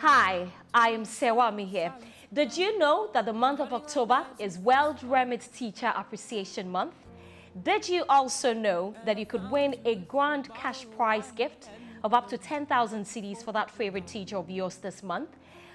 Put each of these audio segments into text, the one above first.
Hi, I am Sewami here. Did you know that the month of October is World Remit Teacher Appreciation Month? Did you also know that you could win a grand cash prize gift of up to 10,000 cedis for that favorite teacher of yours this month?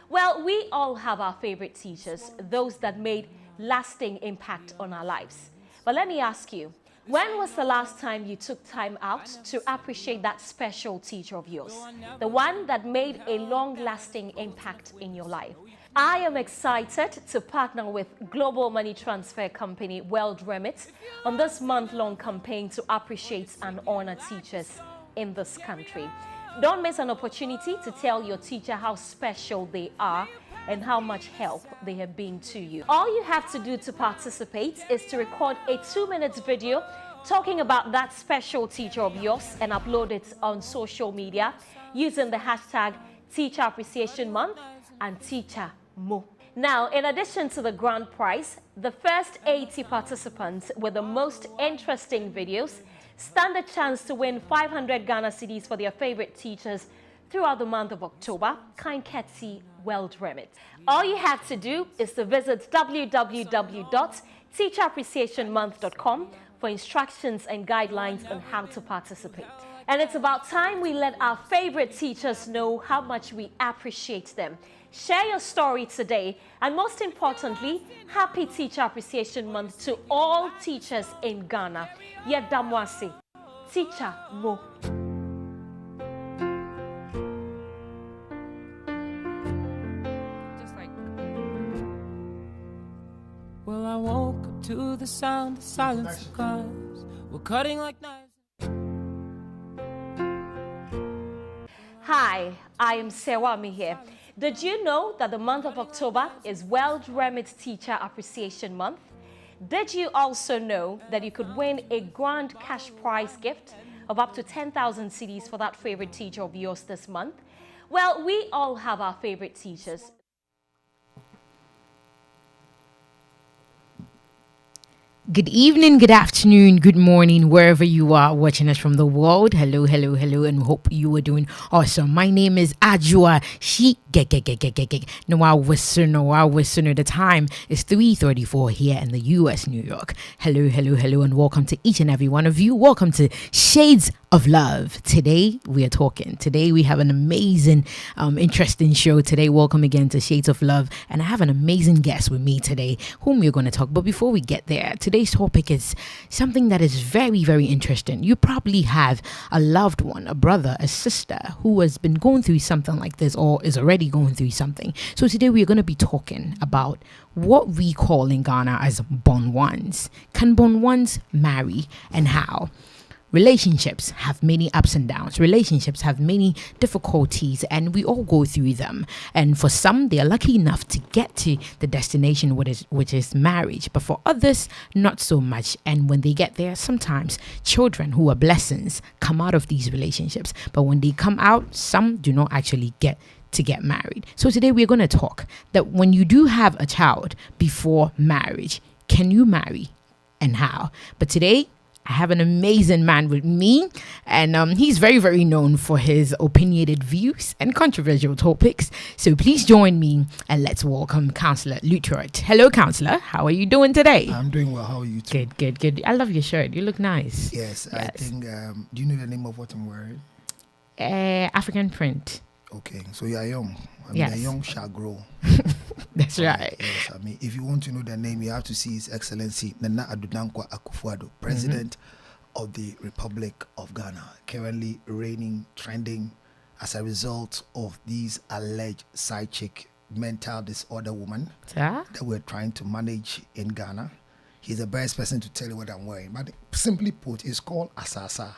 Well, we all have our favorite teachers, those that made lasting impact on our lives. But let me ask you, when was the last time you took time out to appreciate that special teacher of yours? The one that made a long-lasting impact in your life. I am excited to partner with global money transfer company World Remit on this month-long campaign to appreciate and honor teachers in this country. Don't miss an opportunity to tell your teacher how special they are and how much help they have been to you. All you have to do to participate is to record a 2-minute video talking about that special teacher of yours and upload it on social media using the hashtag Teacher Appreciation Month and Teacher Mo. Now, in addition to the grand prize, the first 80 participants with the most interesting videos stand a chance to win 500 Ghana cedis for their favorite teachers throughout the month of October, kind courtesy World Remit. All you have to do is to visit www.teacherappreciationmonth.com for instructions and guidelines on how to participate. And it's about time we let our favorite teachers know how much we appreciate them. Share your story today, and most importantly, happy Teacher Appreciation Month to all teachers in Ghana. Yedamwase, Teacher Mo. Well, I woke up to the sound of silence of cars. We're cutting like knives. Hi, I am Sewami here. Did you know that the month of October is World Remit Teacher Appreciation Month? Did you also know that you could win a grand cash prize gift of up to 10,000 cedis for that favorite teacher of yours this month? Well, we all have our favorite teachers. Good evening, good afternoon, good morning, wherever you are watching us from the world. Hello, hello, hello, and hope you are doing awesome. My name is Ajua. No, the time is 3:34 here in the US, New York. Hello, hello, hello, and welcome to each and every one of you. Welcome to Shades of Love. Today we are talking. Today we have an amazing, interesting show. Today, welcome again to Shades of Love, and I have an amazing guest with me today, whom we're going to talk. But before we get there, today's topic is something that is very, very interesting. You probably have a loved one, a brother, a sister who has been going through something like this or is already going through something. So today we are going to be talking about what we call in Ghana as born ones. Can born ones marry, and how? Relationships have many ups and downs. Relationships have many difficulties, and we all go through them. And for some, they are lucky enough to get to the destination, which is marriage. But for others, not so much. And when they get there, sometimes children who are blessings come out of these relationships. But when they come out, some do not actually get married. So today we're going to talk that when you do have a child before marriage, can you marry, and how? But today, I have an amazing man with me, and he's very, very known for his opinionated views and controversial topics. So please join me and let's welcome Councillor Lutrot. Hello, Councillor. How are you doing today? I'm doing well. How are you too? Good. I love your shirt. You look nice. Yes. I think, do you know the name of what I'm wearing? African print. Okay, so you are young. Yes. The young shall grow. That's right. Yes, if you want to know the name, you have to see His Excellency Nana Addo Dankwa Akufo-Addo, President of the Republic of Ghana, currently reigning, trending as a result of these alleged side chick mental disorder woman that we're trying to manage in Ghana. He's the best person to tell you what I'm wearing. But simply put, it's called Asasa.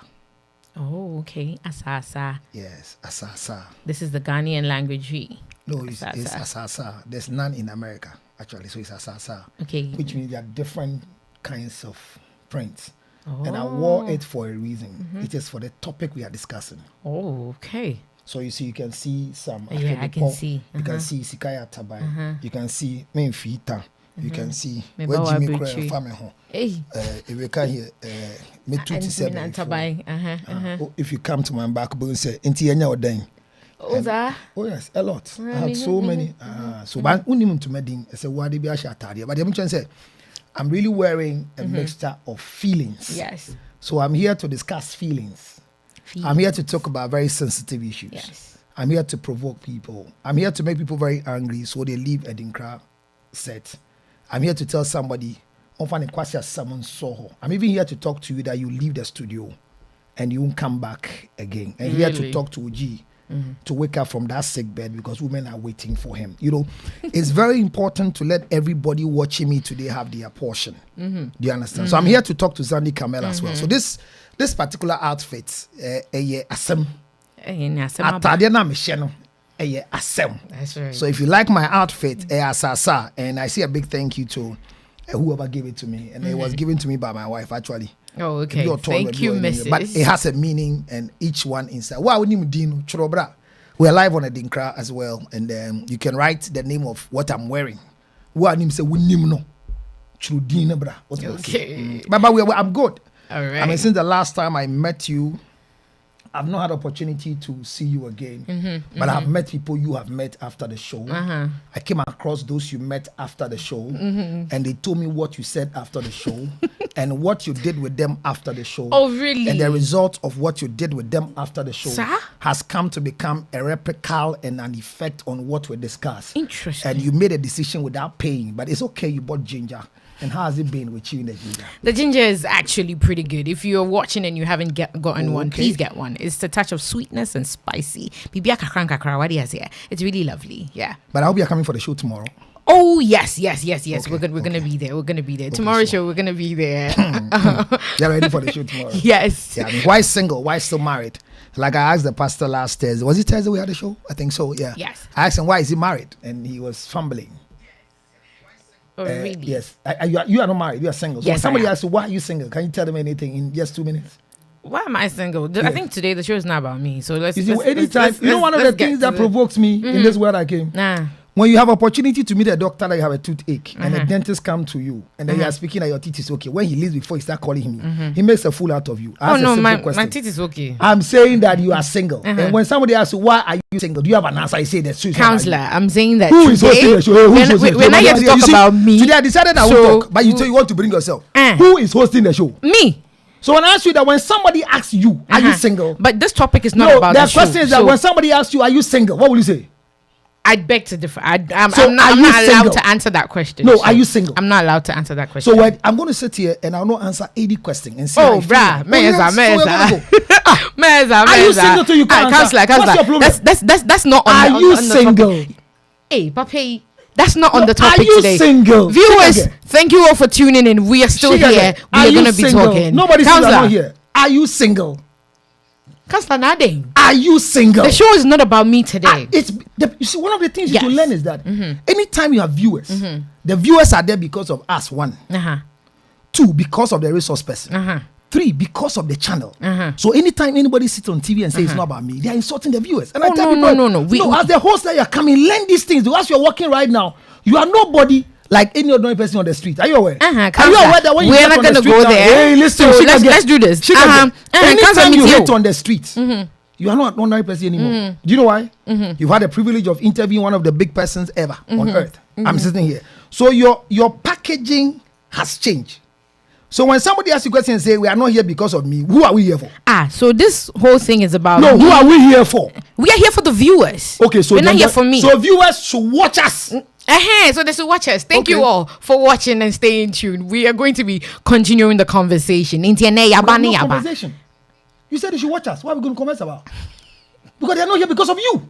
Oh, okay. Asasa. Yes, Asasa. This is the Ghanaian language. No, it's Asasa. There's none in America, actually. So it's Asasa. Okay. Which means there are different kinds of prints. Oh. And I wore it for a reason. It is for the topic we are discussing. Oh, okay. So you see, you can see some. Yeah, I can see. You can see Sikaya Tabai. You can see Menfita. You can see where Jimmy Cray family home. If you come to my backbone, say, Oh, yes, a lot. I have so many. So but unim to medding. I say why they be a shataria. But I'm trying to say I'm really wearing a mixture of feelings. Yes. So I'm here to discuss feelings. I'm here to talk about very sensitive issues. Yes. I'm here to provoke people. I'm here to make people very angry so they leave ADINKRA set. I'm here to tell somebody, I'm even here to talk to you that you leave the studio and you won't come back again. And here to talk to Uji to wake up from that sick bed because women are waiting for him. You know, it's very important to let everybody watching me today have their portion. Do you understand? So I'm here to talk to Zandi Kamel as well. So this particular outfit, asem. That's right. So if you like my outfit, asasa, and I see a big thank you to whoever gave it to me, and it was given to me by my wife actually. Oh, okay. Thank you, Mrs. But it has a meaning, and each one inside. We're live on ADINKRA as well, and you can write the name of what I'm wearing. Okay. But I'm good. All right. I mean, since the last time I met you, I've not had opportunity to see you again, but I've met people you have met after the show. I came across those you met after the show, and they told me what you said after the show, and what you did with them after the show. Oh, really? And the result of what you did with them after the show Sir? has come to become a replica and an effect on what we discussed. Interesting. And you made a decision without paying, but it's okay. You bought ginger. And how has it been with you in the ginger? The ginger is actually pretty good. If you're watching and you haven't gotten one, please get one. It's a touch of sweetness and spicy. It's really lovely. Yeah. But I hope you're coming for the show tomorrow. Oh, yes. Okay, we're gonna be there. Okay, tomorrow's show, we're gonna be there. You're ready for the show tomorrow? Yes. Yeah, I mean, why single? Why still married? Like I asked the pastor last Thursday. Was it Thursday we had the show? I think so, yeah. Yes. I asked him, why is he married? And he was fumbling. Oh, really? Yes. You are not married. You are single. So Yes, when somebody I am. asks you, why are you single? Can you tell them anything in just 2 minutes? Why am I single? I think today the show is not about me. So let's. You know, one of the things that provokes me in this world I came. When you have opportunity to meet a doctor that you have a toothache and a dentist come to you and then you are speaking that your teeth is okay. When he leaves before he start calling him, he makes a fool out of you. Oh no, my teeth is okay. I'm saying that you are single. And when somebody asks you, why are you single? Do you have an answer? I say the truth. Counselor, I'm saying that who is hosting the show? We're not here to talk about me. Today I decided I will talk, but you want to bring yourself. Who is hosting the show? Me. So when I ask you that when somebody asks you, are you single? But this topic is not about the show. The question is that when somebody asks you, are you single? What will you say? I'd beg to differ. I'm not allowed to answer that question. No, are you single? I'm not allowed to answer that question. So I'm going to sit here and I'll not answer any question and see. Oh, bruh, Meza. Are you single till you can't answer? What's your problem? That's not on Are you on single? The topic. Hey, Papi, that's not on the topic today. Are you single? Viewers, thank you all for tuning in. We are still here. We are going to be talking. Nobody's not here. Are you single? Are you single? The show is not about me today. You see, one of the things you should learn is that anytime you have viewers, the viewers are there because of us. 1, 2, because of the resource person. 3, because of the channel. So anytime anybody sits on TV and says it's not about me, they are insulting the viewers. And I tell people, no. As the host that you're coming, learn these things. As you're walking right now, you are nobody like any ordinary person on the street. Are you aware? Are you aware that when we're not going to go there? Hey, listen, so let's do this. Anytime you hate on the street, you are not an ordinary person anymore. Do you know why? You've had the privilege of interviewing one of the big persons ever on earth. I'm sitting here. So your packaging has changed. So when somebody asks you a question and say, we are not here because of me, who are we here for? So this whole thing is about who are we here for? We are here for the viewers. Okay, so we're not here for me. So viewers should watch us. So they should watch us. Thank you all for watching and staying tuned. We are going to be continuing the conversation. Conversation. You said they should watch us. What are we going to comment about? Because they are not here because of you.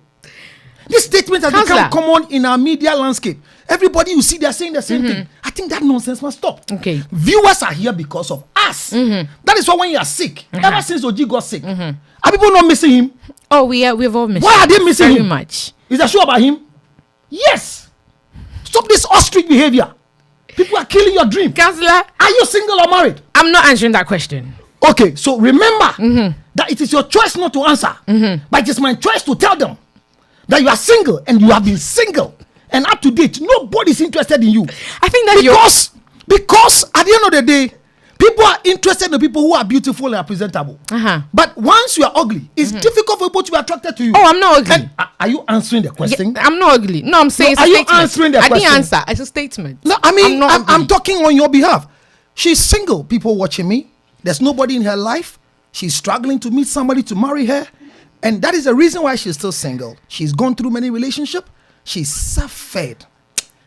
This statement has become common in our media landscape. Everybody you see, they are saying the same thing. I think that nonsense must stop. Okay. Viewers are here because of us. That is why when you are sick, ever since Oji got sick, are people not missing him? Oh, we've all missed him. Why are they missing him? Very much. Is that show about him? Yes. Stop this ostrich behavior. People are killing your dream. Counselor, are you single or married? I'm not answering that question. Okay, so remember that it is your choice not to answer, but it is my choice to tell them that you are single and you have been single and up to date. Nobody's interested in you. I think that because at the end of the day, People are interested in people who are beautiful and are presentable. But once you are ugly, it's difficult for people to be attracted to you. Oh, I'm not ugly. And, are you answering the question? I'm not ugly. No, I'm saying. No, are you answering the question? I didn't answer. It's a statement. No, I mean, I'm talking on your behalf. She's single. People watching me. There's nobody in her life. She's struggling to meet somebody to marry her, and that is the reason why she's still single. She's gone through many relationships. She's suffered.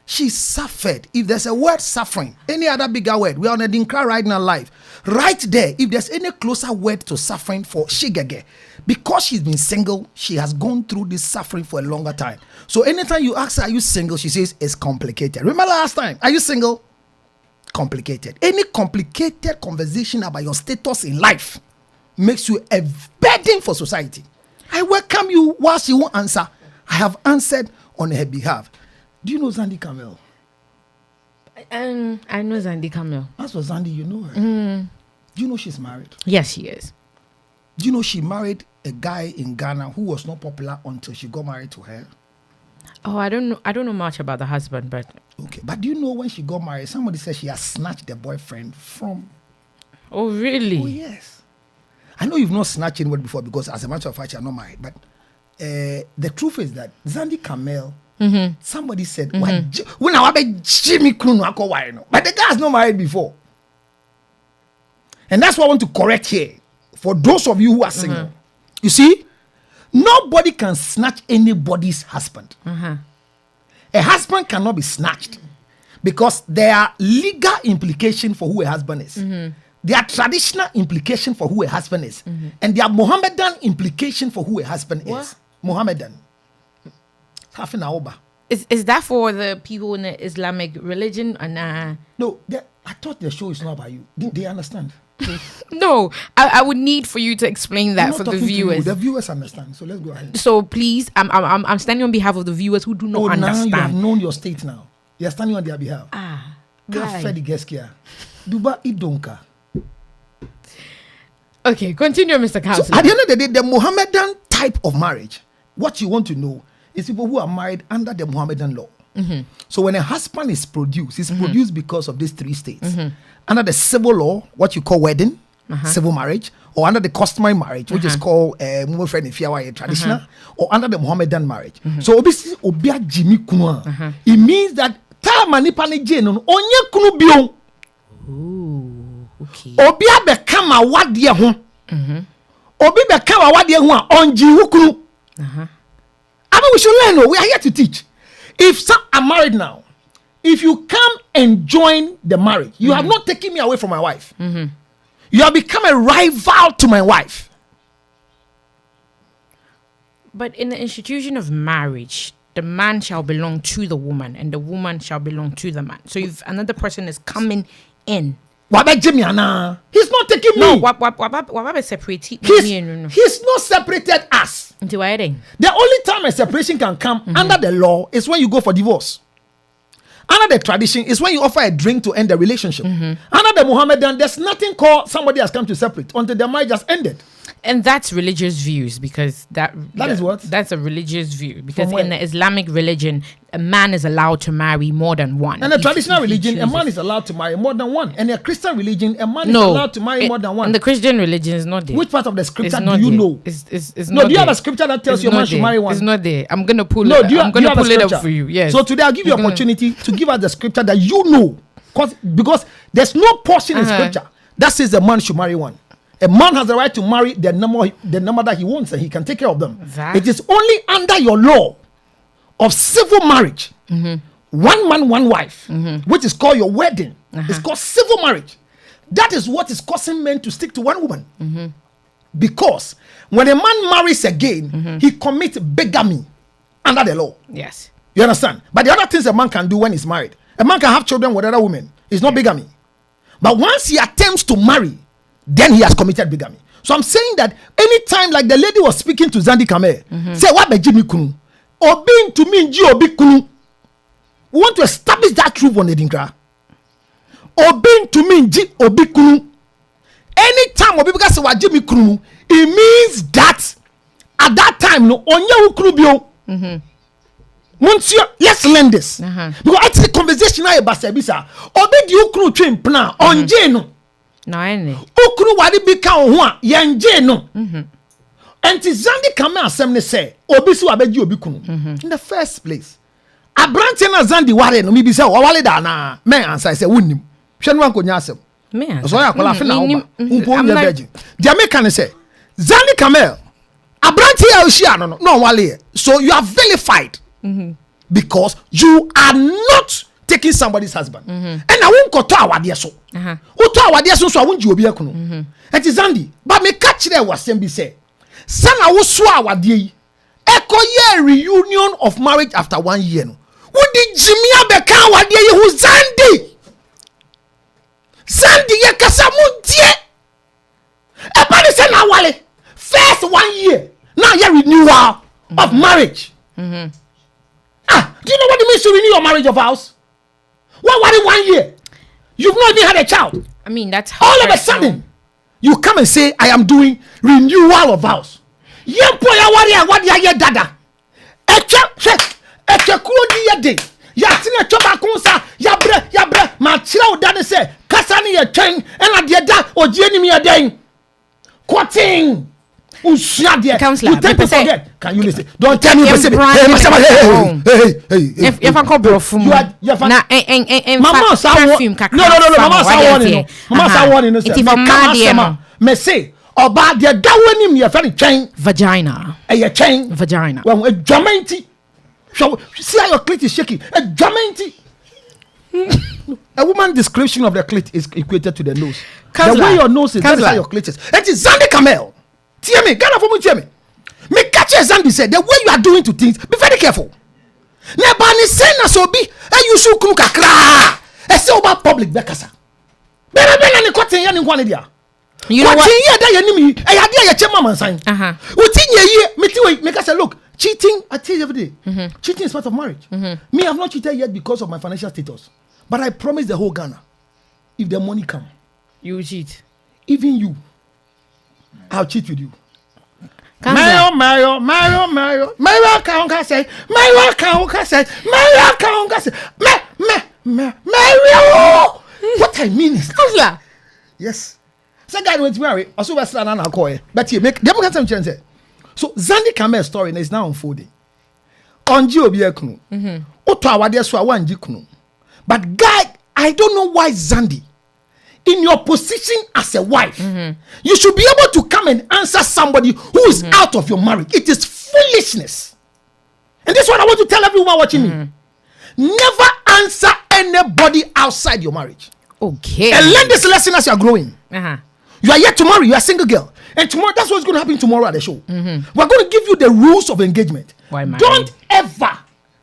She suffered. If there's a word suffering, any other bigger word, we are on ADINKRA right now live. Right there, if there's any closer word to suffering for Shigege, because she's been single, she has gone through this suffering for a longer time. So anytime you ask her, are you single? She says, it's complicated. Remember last time, are you single? Complicated. Any complicated conversation about your status in life makes you a burden for society. I welcome you while she won't answer. I have answered on her behalf. Do you know Zandi Kamel? I know Zandi Kamel. As for Zandi, you know her. Do you know she's married? Yes, she is. Do you know she married a guy in Ghana who was not popular until she got married to her? Oh, I don't know much about the husband, but okay. But do you know when she got married, somebody said she has snatched the boyfriend from? Oh, really? Oh, yes. I know you've not snatched anybody before because, as a matter of fact, you're not married. But the truth is that Zandi Kamel. Somebody said, when I Jimmy but the guy's not married before. And that's what I want to correct here. For those of you who are single, you see, nobody can snatch anybody's husband. A husband cannot be snatched because there are legal implications for who a husband is. There are traditional implications for who a husband is. And there are Mohammedan implications for who a husband is. Mohammedan. Is that for the people in the Islamic religion? No, I thought the show is not about you. They understand. No, I would need for you to explain that for the viewers. The viewers understand. So let's go ahead. So please, I'm standing on behalf of the viewers who do not understand. Now you have known your state now. You're standing on their behalf. Duba idonka. Okay, continue, Mr. Counselor. So at the end of the day, the Mohammedan type of marriage, what you want to know is people who are married under the Mohammedan law. So when a husband is produced, it's produced because of these three states. Under the civil law, what you call wedding, civil marriage, or under the customary marriage, which is called traditional, or under the Mohammedan marriage. So obviously, obia Jimmy Kunwa. It means that tamanipani jenon onye kunu bion. Okay. Obia become a wadie ho. Obi become a wadie ho onji hukunu. I mean, we should learn. We are here to teach. If some are married now, if you come and join the marriage, you have not taken me away from my wife. You have become a rival to my wife. But in the institution of marriage, the man shall belong to the woman and the woman shall belong to the man. So if another person is coming in, he's not taking me. No, what separate? He's not separated us. The only time a separation can come under the law is when you go for divorce. Under the tradition is when you offer a drink to end the relationship. Under the Mohammedan, there's nothing called somebody has come to separate until the marriage has ended. And that's religious views because that is what? That's a religious view because in the Islamic religion, a man is allowed to marry more than one. And the traditional religion, a man is allowed to marry more than one. And the Christian religion, a man is allowed to marry more than one. And the Christian religion is not there. Which part of the scripture do you know? It's no, not do you have a scripture that tells you a man should marry one? It's not there. I'm going to pull it. I'm going to pull it up for you. Yes. So today I'll give you an opportunity to give us the scripture that you know. Because there's no portion in scripture that says a man should marry one. A man has the right to marry the number that he wants and he can take care of them. It is only under your law of civil marriage, one man, one wife, which is called your wedding. It's called civil marriage. That is what is causing men to stick to one woman. Because when a man marries again, he commits bigamy under the law. Yes. You understand? But the other things a man can do when he's married, a man can have children with other women. It's not bigamy. But once he attempts to marry, then he has committed bigamy. So I'm saying that anytime, like the lady was speaking to Zandi Kamel, say, what be Jimmy Kunu? Obeying to me, G Obi Kunu. We want to establish that truth on ADINKRA. Obeying to me, G Obi Kunu. Anytime Obi say what Jimmy Kunu, it means that at that time, no, onye Kunu Monsieur, let's learn this. Because I think the conversation now about Sebisa, Obi di Kunu train plan on Jeno. No, any. Okunu wadi bi ka ho a yenje no. Enti Zandi kame asem ne say obi si wabeji obi kunu. In the first place. Abrante na Zandi ware no mi bi say o wale da na. Men answer say wonnim. Hwe no ankonya asem. Man. So ya kola fe na oba. Umpo ye virgin. Dia me kan say Zandi Kamel Abrante ya oshia no wale. So you are vilified. Because you are not taking somebody's husband. And I won't go to awade so. Who to awade so I won't you obi ekunu. Enti Zandi, but me catch there was be say. Sana wo so awade yi. Eko ye reunion of marriage after 1 year no. Wo di Jimmy abeka awade yi hu Zandi. Zandi ye kasa mu die. E pa ni say na wale. First 1 year. Now ye renewal of marriage. Do you know what it means to renew your marriage of vows? What in 1 year? You've not even had a child. I mean, that's all of a sudden you come and say, I am doing renewal of vows. Yempo ya wadi ya dada. Eche kuro di day. Ya tine choba kunsa ya bre ma chira udane se kasani ye chen ena die da ojieni mi eden. Quoting. Counselor, you take forget. Can you listen? Don't tell me hey, if I can't go from you are Mama sa warning no say me say oba de dawanim ye fa chain vagina chain vagina well a dwamenti see how your clit is shaking a dwamenti. A woman's description of the clit is equated to the nose. The way your nose is, that's how your clit is. It is Zandi Kamel. Hear me, Ghana for me, hear me. Me catch Zandi said the way you are doing to things, be very careful. Nebani sena sobi, you should cook a cra. I say about public bekasa. Bena ni kote ya ni kwani dia. You know what? Kote ya da ya nimi, ya dia ya chema man sign. Utinye ye, me say look, cheating, I tell you every day. Cheating is part of marriage. Me, I have not cheated yet because of my financial status. But I promise the whole Ghana, if the money come, you cheat. Even you, I'll cheat with you. Mario, Kaonka say, Mario. What I mean is, yes. So guy went to marry. Also, we're still an alcohol. But you make them get some chance. So Zandi Kamel's story is now unfolding. On Jiobi Ekunu, Oto awade so awan jikunu. But guy, I don't know why Zandi, in your position as a wife, you should be able to come and answer somebody who is out of your marriage. It is foolishness. And this is what I want to tell everyone watching me. Never answer anybody outside your marriage. Okay. And learn this lesson as you are growing. You are yet to marry. You are a single girl. And tomorrow, that's what's going to happen tomorrow at the show. We're going to give you the rules of engagement. Don't ever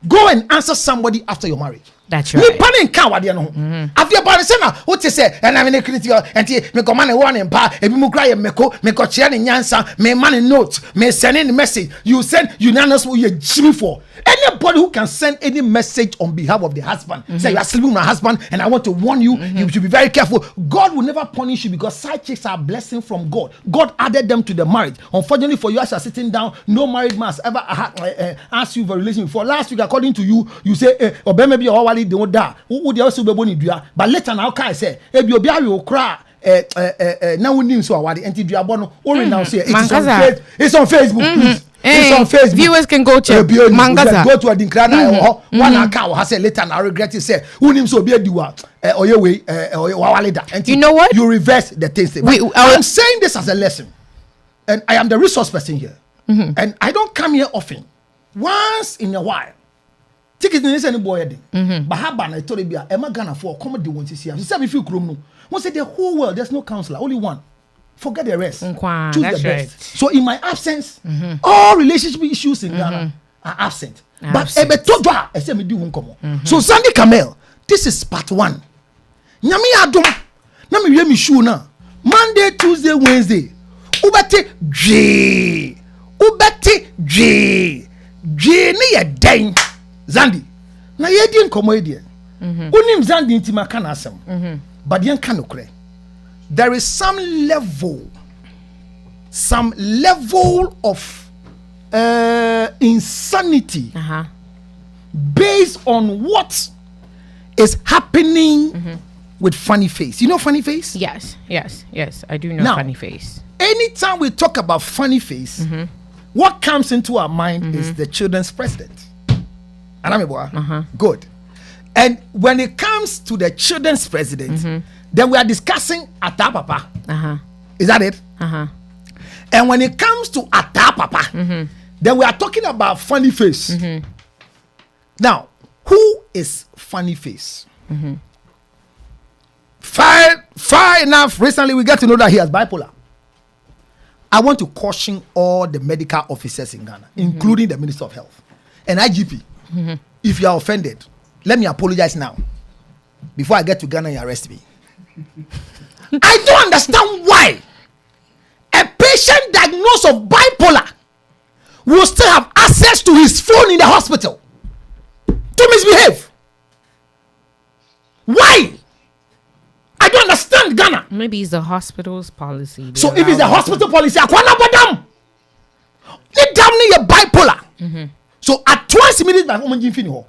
go and answer somebody after your marriage. That's right. Me panin kan wade no. Afia ba se na what say and I mean critical and me go man one pa ebi mu kra ye me ko kire ne nyansa me man note me send the message you send unanimous you jimmy for anybody who can send any message on behalf of the husband say you are sleeping with my husband and I want to warn you you should be very careful. God will never punish you because side chicks are a blessing from God. God added them to the marriage. Unfortunately for you as you are sitting down, no married man has ever asked you for a relation before. Last week according to you say obey be or they won't die. Who they also be born but later now can say if you be a cry now we need so award and you are born only now say it's on Facebook please. It's on Facebook. Viewers can go check Mangaza. Go to ADINKRA now one account has said later now regret it say who name so be a doer or your way or and you know what you reverse the things. I'm saying this as a lesson and I am the resource person here and I don't come here often. Once in a while ticket is any boy but how about I told you Emma Ghana for comedy won't see him. Say if you no one said the whole world there's no counselor, only one. Forget the rest. Choose the best. Right. So in my absence, all relationship issues in Ghana are absent. But I say me do so Zandi Kamel, this is part 1. Nyami adom na me we me show na Monday, Tuesday, Wednesday. Ubete ni ye den Zandi. Na ye di nkomo e die. Unim Zandi ntima kana asem. But yen kan okre. There is some level of insanity based on what is happening with Funny Face. You know Funny Face? Yes. I do know Now, Funny Face. Anytime we talk about Funny Face, what comes into our mind is the children's president. Good. And when it comes to the children's president, then we are discussing Ata Papa. Is that it? And when it comes to Ata Papa, then we are talking about Funny Face. Now, who is Funny Face? Far enough, recently we get to know that he has bipolar. I want to caution all the medical officers in Ghana, including the Minister of Health and IGP. If you are offended, let me apologize now. Before I get to Ghana, you arrest me. I don't understand why a patient diagnosed of bipolar will still have access to his phone in the hospital to misbehave. Why? I don't understand Ghana. Maybe it's the hospital's policy. So if it's the hospital policy, I can't badam. They damn near bipolar. So at twice minutes by woman Jim Finho.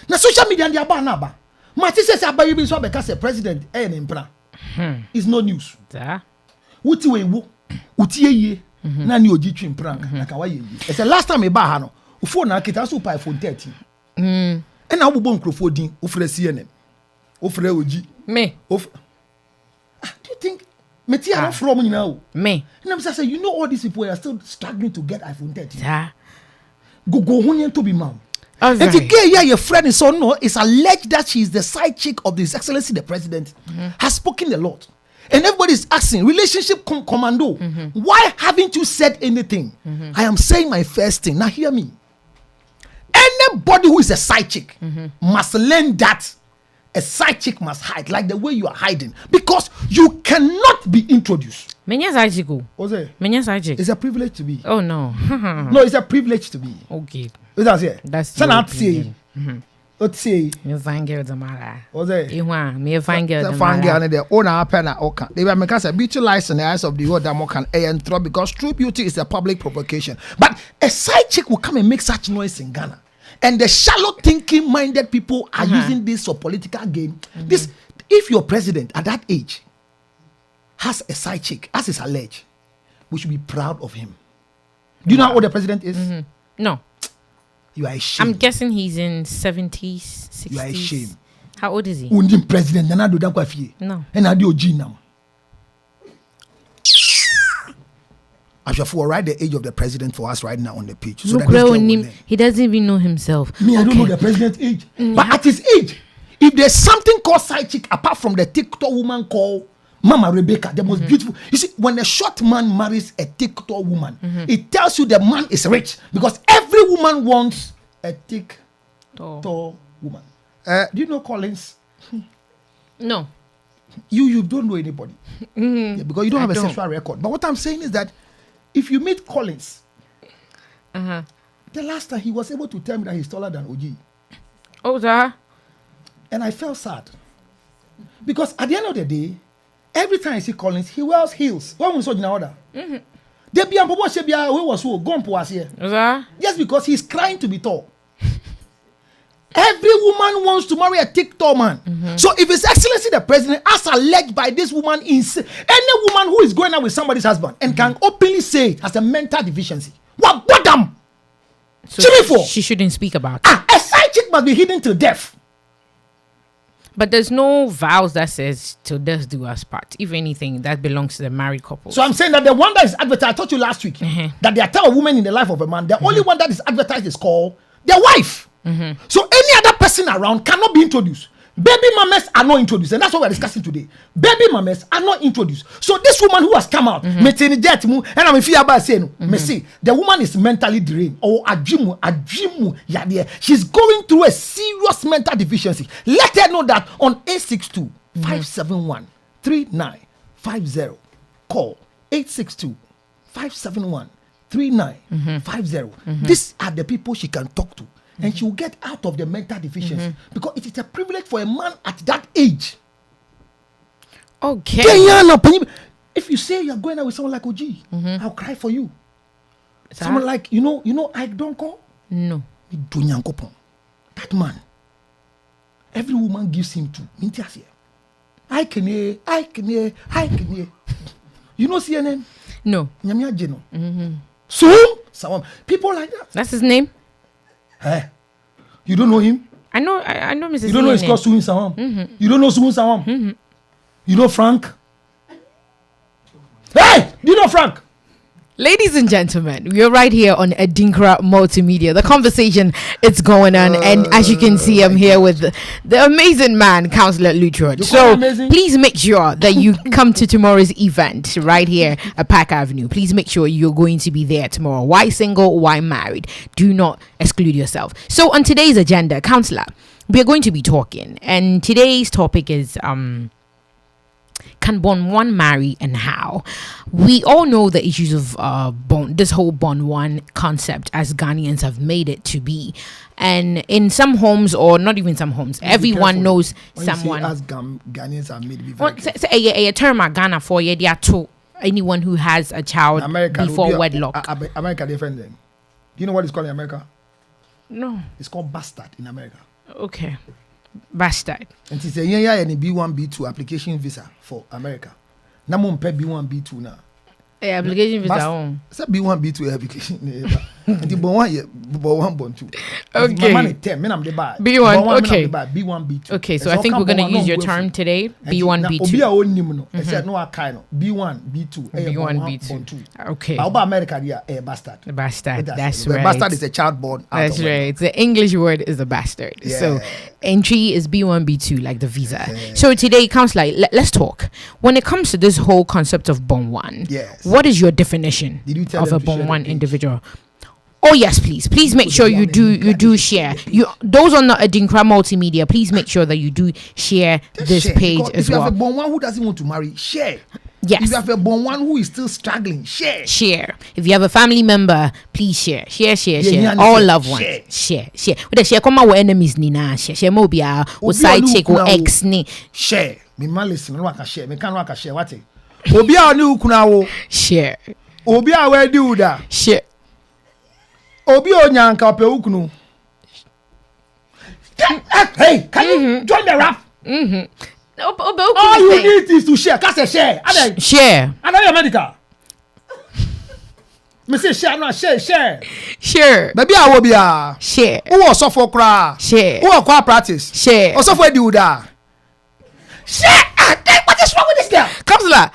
Now social media and the Abanaba. Marty says about you being so because the president is no news. What you Utie na ni oji twin prank na ka waye yi. It's the last time e ba ha no. Phone na kita so pa iPhone 13. E na obobo nkrofo din ofre CNN. Ofre oji. Me. Do you think Meti are from you now? Me. And I'm saying, you know, all these people are still struggling to get iPhone 13. Go hunyan to be mom. And to get your friend is so no, it's alleged that she is the side chick of His Excellency the President, has spoken a lot. And everybody is asking, relationship commando, why haven't you said anything? I am saying my first thing. Now hear me. Anybody who is a side chick must learn that a side chick must hide, like the way you are hiding, because you cannot be introduced. It's a privilege to be. Oh no. No, it's a privilege to be. Okay. That's it. That's not say. Let's say. You find girl the mara. What's it? You want me find girl the mara. Find girl the owner pen oka. They were making a beauty lies in the eyes of the world that more can enter because true beauty is a public provocation. But a side chick will come and make such noise in Ghana. And the shallow thinking minded people are using this for political gain. This, if your president at that age has a side chick, as is alleged, we should be proud of him. Do you know how old the president is? No. You are ashamed. I'm guessing he's in 70s, 60s. You are ashamed. How old is he? President, no. And I do now. I shall write the age of the president for us right now on the page. So that he doesn't even know himself. Me, I don't know the president's age. But at his age, if there's something called side chick, apart from the TikTok woman called Mama Rebecca, the most beautiful. You see, when a short man marries a TikTok woman, it tells you the man is rich. Because every woman wants a TikTok woman. Do you know Collins? No. You don't know anybody. Yeah, because you don't have a sexual record. But what I'm saying is that if you meet Collins, the last time he was able to tell me that he's taller than OG. Oh, that? And I felt sad. Because at the end of the day, every time I see Collins, he wears heels. What was in order? Just because he's crying to be tall. Every woman wants to marry a TikTok man. So if His Excellency the President, as alleged by this woman, any woman who is going out with somebody's husband and can openly say has a mental deficiency, what them? So she shouldn't speak about it. A side chick must be hidden to death. But there's no vows that says till death do us part. If anything, that belongs to the married couple. So I'm saying that the one that is advertised, I told you last week, that there are 10 women in the life of a man. The only one that is advertised is called their wife. So any other person around cannot be introduced. Baby mamas are not introduced, and that's what we're discussing today. Baby mamas are not introduced. So this woman who has come out, and I'm saying, the woman is mentally drained, or she's going through a serious mental deficiency. Let her know that on 862-571-3950, call 862-571-3950. These are the people she can talk to. And she will get out of the mental deficiency because it is a privilege for a man at that age. Okay. If you say you're going out with someone like OG, I'll cry for you. Someone like, you know, I don't call? No. That man, every woman gives him to. I can hear. You know CNN? No. Nyamia Jeno. So, some people like that. That's his name? Hey, you don't know him? I know Mrs. You don't know it's called Suwin Sawam? You don't know Suwin Sawam? You know Frank? Hey! Do you know Frank? Ladies and gentlemen, we are right here on ADINKRA Multimedia. The conversation is going on, and as you can see, I'm here with the amazing man, Councillor Lutrod. So please make sure that you come to tomorrow's event right here at Park Avenue. Please make sure you're going to be there tomorrow. Why single? Why married? Do not exclude yourself. So on today's agenda, Councillor, we are going to be talking, and today's topic is can Bond 1 marry and how? We all know the issues of this whole Bond 1 concept as Ghanaians have made it to be. And in some homes, or not even some homes, everyone knows someone. As Ghanaians have made it very careful. A term at Ghana for to anyone who has a child before wedlock. America different thing. Do you know what it's called in America? No. It's called bastard in America. Okay. Bastard. And it's a any B1, B2 application visa for America. Namon pe B1, B2 now. Application visa on. It's a B1, B2 application. And the B1, B2. Okay. My 10, I'm the bad. B1, okay. B1, B2. Okay, so I think we're going to use your term today. B1, B2. I said no, I kind of B1, B2. B1, B2. Okay. About America, yeah, bastard. Bastard. That's right. Bastard is a child born. That's right. The English word is a bastard. Yeah. So entry is B1, B2, like the visa. Yeah. So today, Councillor, let's talk. When it comes to this whole concept of Bond 1, yes. What is your definition of a Bond 1 individual? Oh yes, please make sure you do share. Those on the ADINKRA Multimedia, please make sure that you do share this page as well. If you have a Bond 1 who doesn't want to marry, share. Yes. If you have a Bond 1 who is still struggling, share. If you have a family member, please share. All loved ones, share. With the share, come out with enemies, Nina. Share mo bia, or side chick, or ex ni. Share. Me man listen, no can share. Me can share. What? Obia ni ukunawo. Share. Obia where do that? Share. Obi onyanka pe ukunu. Hey, can you join the rap? All you need is to share. Cause share. Share. And I'm medical. Me say share, no share. Share. Baby I will be a share. Who was suffer cry? Share. Who are qua practice? Share. Or suffer do that? Share. What is wrong with this girl? Councillor.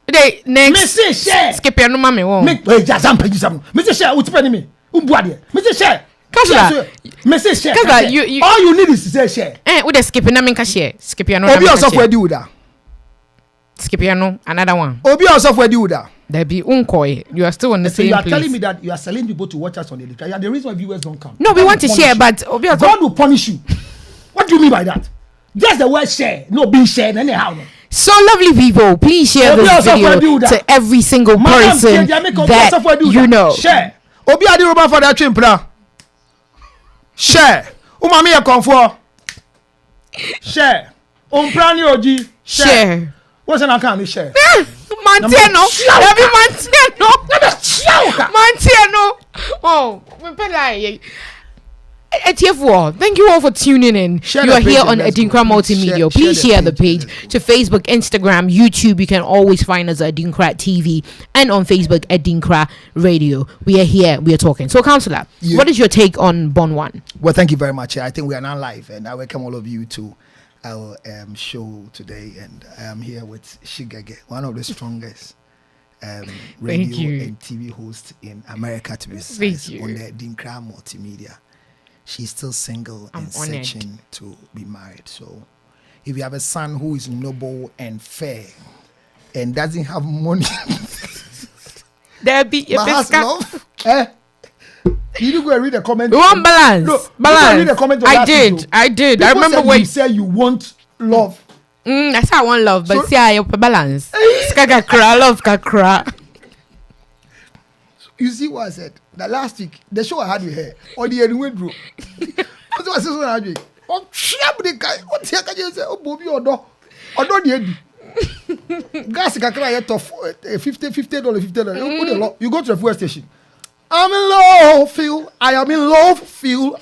Today next. Me say share. Skip your no mommy won't. Me say share. What's penny me? Me say share. Councillor, me say share. You all you need is to say share. With the skipping, I mean, share. Skip your no. Obi also for do that. Skip your no. Another one. Obi also for do that. There be unkoi. You are still on the same you are place. Telling me that you are selling people to watch us on the ADINKRA. You are the reason why viewers don't come. No, we want to share, but Obi also God will punish you. What do you mean by that? Just the word share, no being shared anyhow. No. So lovely people, please share this video to every single person that you know. Share. Obi adi roba for that chimpra. Share. Umami e comfort. Share. Umprani oji. Share. What's an account? Share. Mantiano. Every Mantiano. Oh, we pay like. Thank you all for tuning in. You are here on ADINKRA Multimedia. Please share the page to Facebook, Instagram, YouTube. You can always find us at ADINKRA TV and on Facebook ADINKRA Radio. We are here. We are talking. So, Councillor, what is your take on Bond 1? Well, thank you very much. I think we are now live, and I welcome all of you to our show today. And I am here with Shigege, one of the strongest radio and TV hosts in America, to be precise, on the ADINKRA Multimedia. She's still single and searching to be married. So if you have a son who is noble and fair and doesn't have money, there be a has love. You do go and read the comment. We want balance. No, balance. Read the comment I did. I remember when you said you want love. That's how I want love, but see I balance. Love kakra. You see what I said? That last week, the show I had with her, or the anyway drew. What's what I said last week? Oh, shrap the guy. What the heck you say? Oh, Bobby, or no the Eddie. Gas kakra yet of $50. You go to the fuel station. I'm in low fuel. I am in low fuel.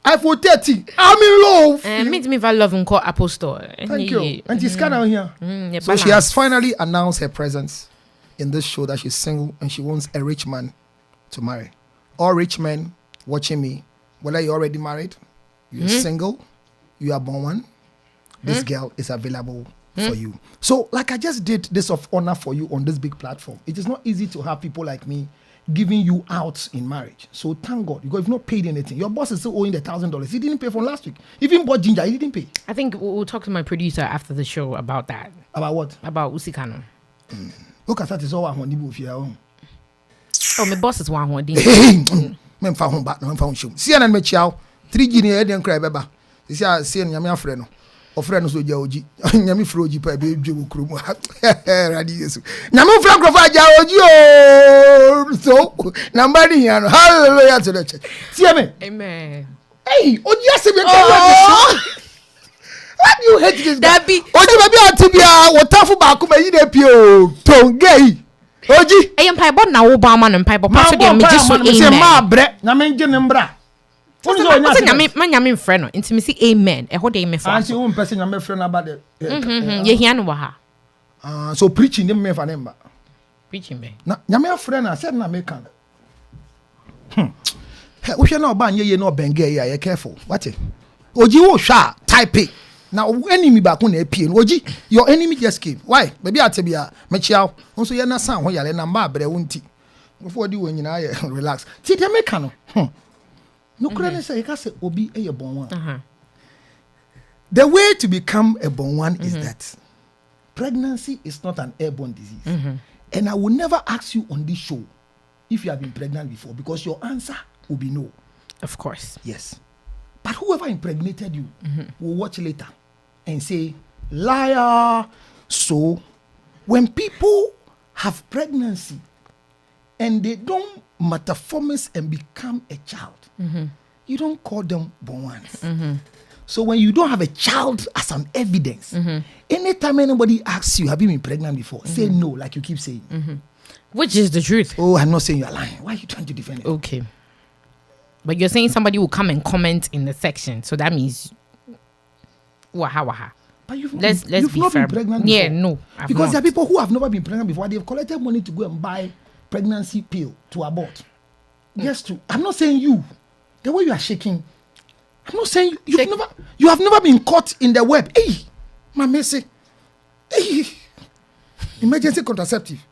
iPhone 13. I'm in love. Meet me if I love and call Apple Store. Thank you. And she's kind of here. So she has finally announced her presence in this show that she's single and she wants a rich man to marry. All rich men watching me, whether you're already married, you're single, you are born one, this girl is available for you. So like I just did this of honor for you on this big platform. It is not easy to have people like me giving you out in marriage. So thank God, because you've not paid anything. Your boss is still owing the $1,000. He didn't pay for last week. Even bought ginger, he didn't pay. I think we'll talk to my producer after the show about that. About what? About Usikano. Look at that, is all I want to be. Oh, my boss is one one. Men found home back, no found show. See an me chow. 3G near ADINKRA beba. This is seeing Yamia friend. Or friend so Jaoji. Yami Froji per baby Krum. Radius. Namu Frank of Jaoji. So, nobody here. Hallelujah to the church. See me. Amen. Hey, oh, yes, why do you hate this guy? That be. Oji baby Atibia, what tough back come in the pio. Tongay. Oji. I am Pipe na Obama and Pipe Pastor. I'm just so amen. Namenjin what's my friend? Intimacy, amen. I hold amen for us. One person, I'm friend about it. So preaching them, me for them. Preaching me. Now, your friend, I said, na make we shall not ban ye no benge ya careful. What it? Oji wo sha type it. Now enemy back on a pin. Oji, your enemy just came. Why? Maybe I tell you, Michelle. Also, you're not sound when you're in a bar, but I won't. Before you when you know, relax. See, they make no credit say you can say obi a born one. The way to become a born one is that pregnancy is not an airborne disease. And I will never ask you on this show if you have been pregnant before, because your answer will be no. Of course. Yes. But whoever impregnated you will watch later and say, liar. So when people have pregnancy and they don't metamorphose and become a child, you don't call them born ones. So when you don't have a child as an evidence, anytime anybody asks you, have you been pregnant before? Say no, like you keep saying. Which is the truth. Oh, I'm not saying you're lying. Why are you trying to defend it? Okay. But you're saying somebody will come and comment in the section. So that means waha. But you've be not fair. Been pregnant yeah, before. no. Because there are people who have never been pregnant before. They've collected money to go and buy pregnancy pill to abort. Yes, true. I'm not saying you. The way you are shaking. I'm not saying you have never been caught in the web. Hey, my messy. Hey, emergency contraceptive.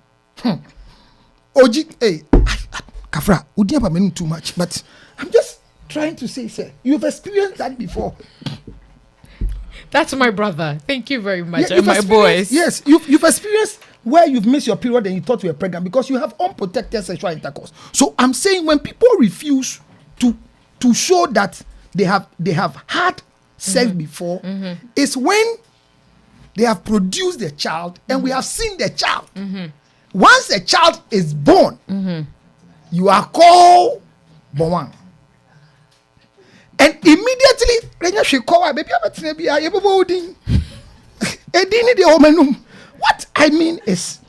Oji, hey, Kafra, would never mean too much, but I'm just trying to say, sir, you've experienced that before. That's my brother. Thank you very much. Yeah, and my boys. Yes, you've experienced where you've missed your period and you thought you were pregnant because you have unprotected sexual intercourse. So I'm saying when people refuse to show that they have had sex before, it's when they have produced the child and we have seen the child. Once a child is born, you are called born. And immediately, what I mean is,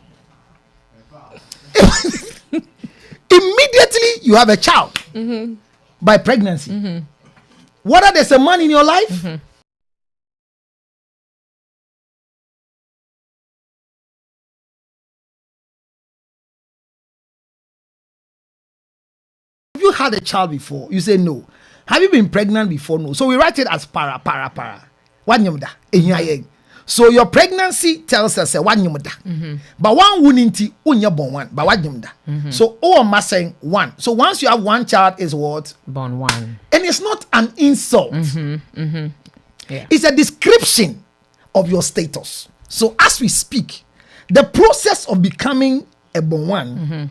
immediately you have a child by pregnancy. Whether there's a man in your life, have you had a child before? You say no. Have you been pregnant before? No. So we write it as para. So your pregnancy tells us one. But one wouldn't born one. But what so all am saying one. So once you have one child is what? Born one. And it's not an insult. Yeah. It's a description of your status. So as we speak, the process of becoming a born one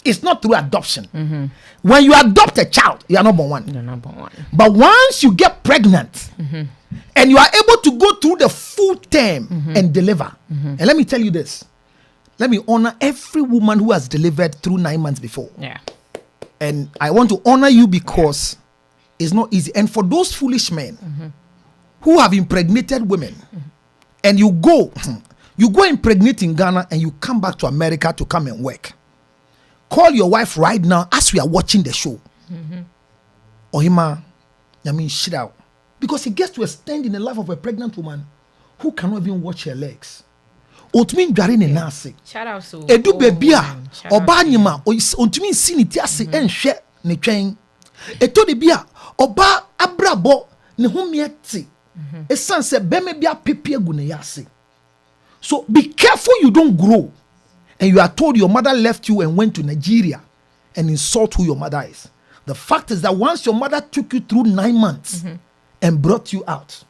it's not through adoption. When you adopt a child, you are not born one. You're not born one. But once you get pregnant and you are able to go through the full term and deliver, and let me tell you this, let me honor every woman who has delivered through 9 months before. Yeah. And I want to honor you because it's not easy. And for those foolish men who have impregnated women, and you go impregnate in Ghana and you come back to America to come and work. Call your wife right now as we are watching the show. Ohima, I mean, shit out. Because it gets to a stand in the life of a pregnant woman who cannot even watch her legs. Otumi ndware ne nase. Shout out to Edu baby a oba nyima ontumi nsi ne ti ase enhwe ne twen. Eto de bia oba abrabo ne homie te. Esan se beme bia pepe egu ne yase. So be careful you don't grow and you are told your mother left you and went to Nigeria and insult who your mother is. The fact is that once your mother took you through 9 months and brought you out,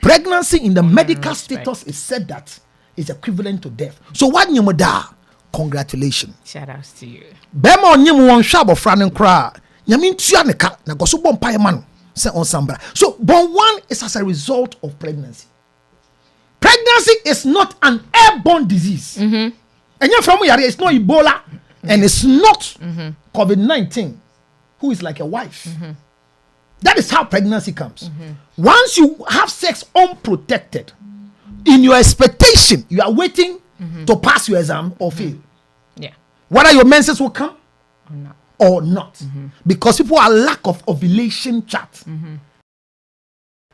pregnancy in the medical status is said that is equivalent to death. So what nyamoda? Congratulations. Shout outs to you. Bema onyemu won hwa abofra ne nkra. Nyame ntua ne ka na goso bom pae ma no se onsambra. So born one is as a result of pregnancy. Pregnancy is not an airborne disease. And you're from here, it's not Ebola and it's not COVID-19, who is like a wife. That is how pregnancy comes. Once you have sex unprotected, in your expectation, you are waiting to pass your exam or fail. Yeah. Whether your menses will come or not. Because people are lack of ovulation chart.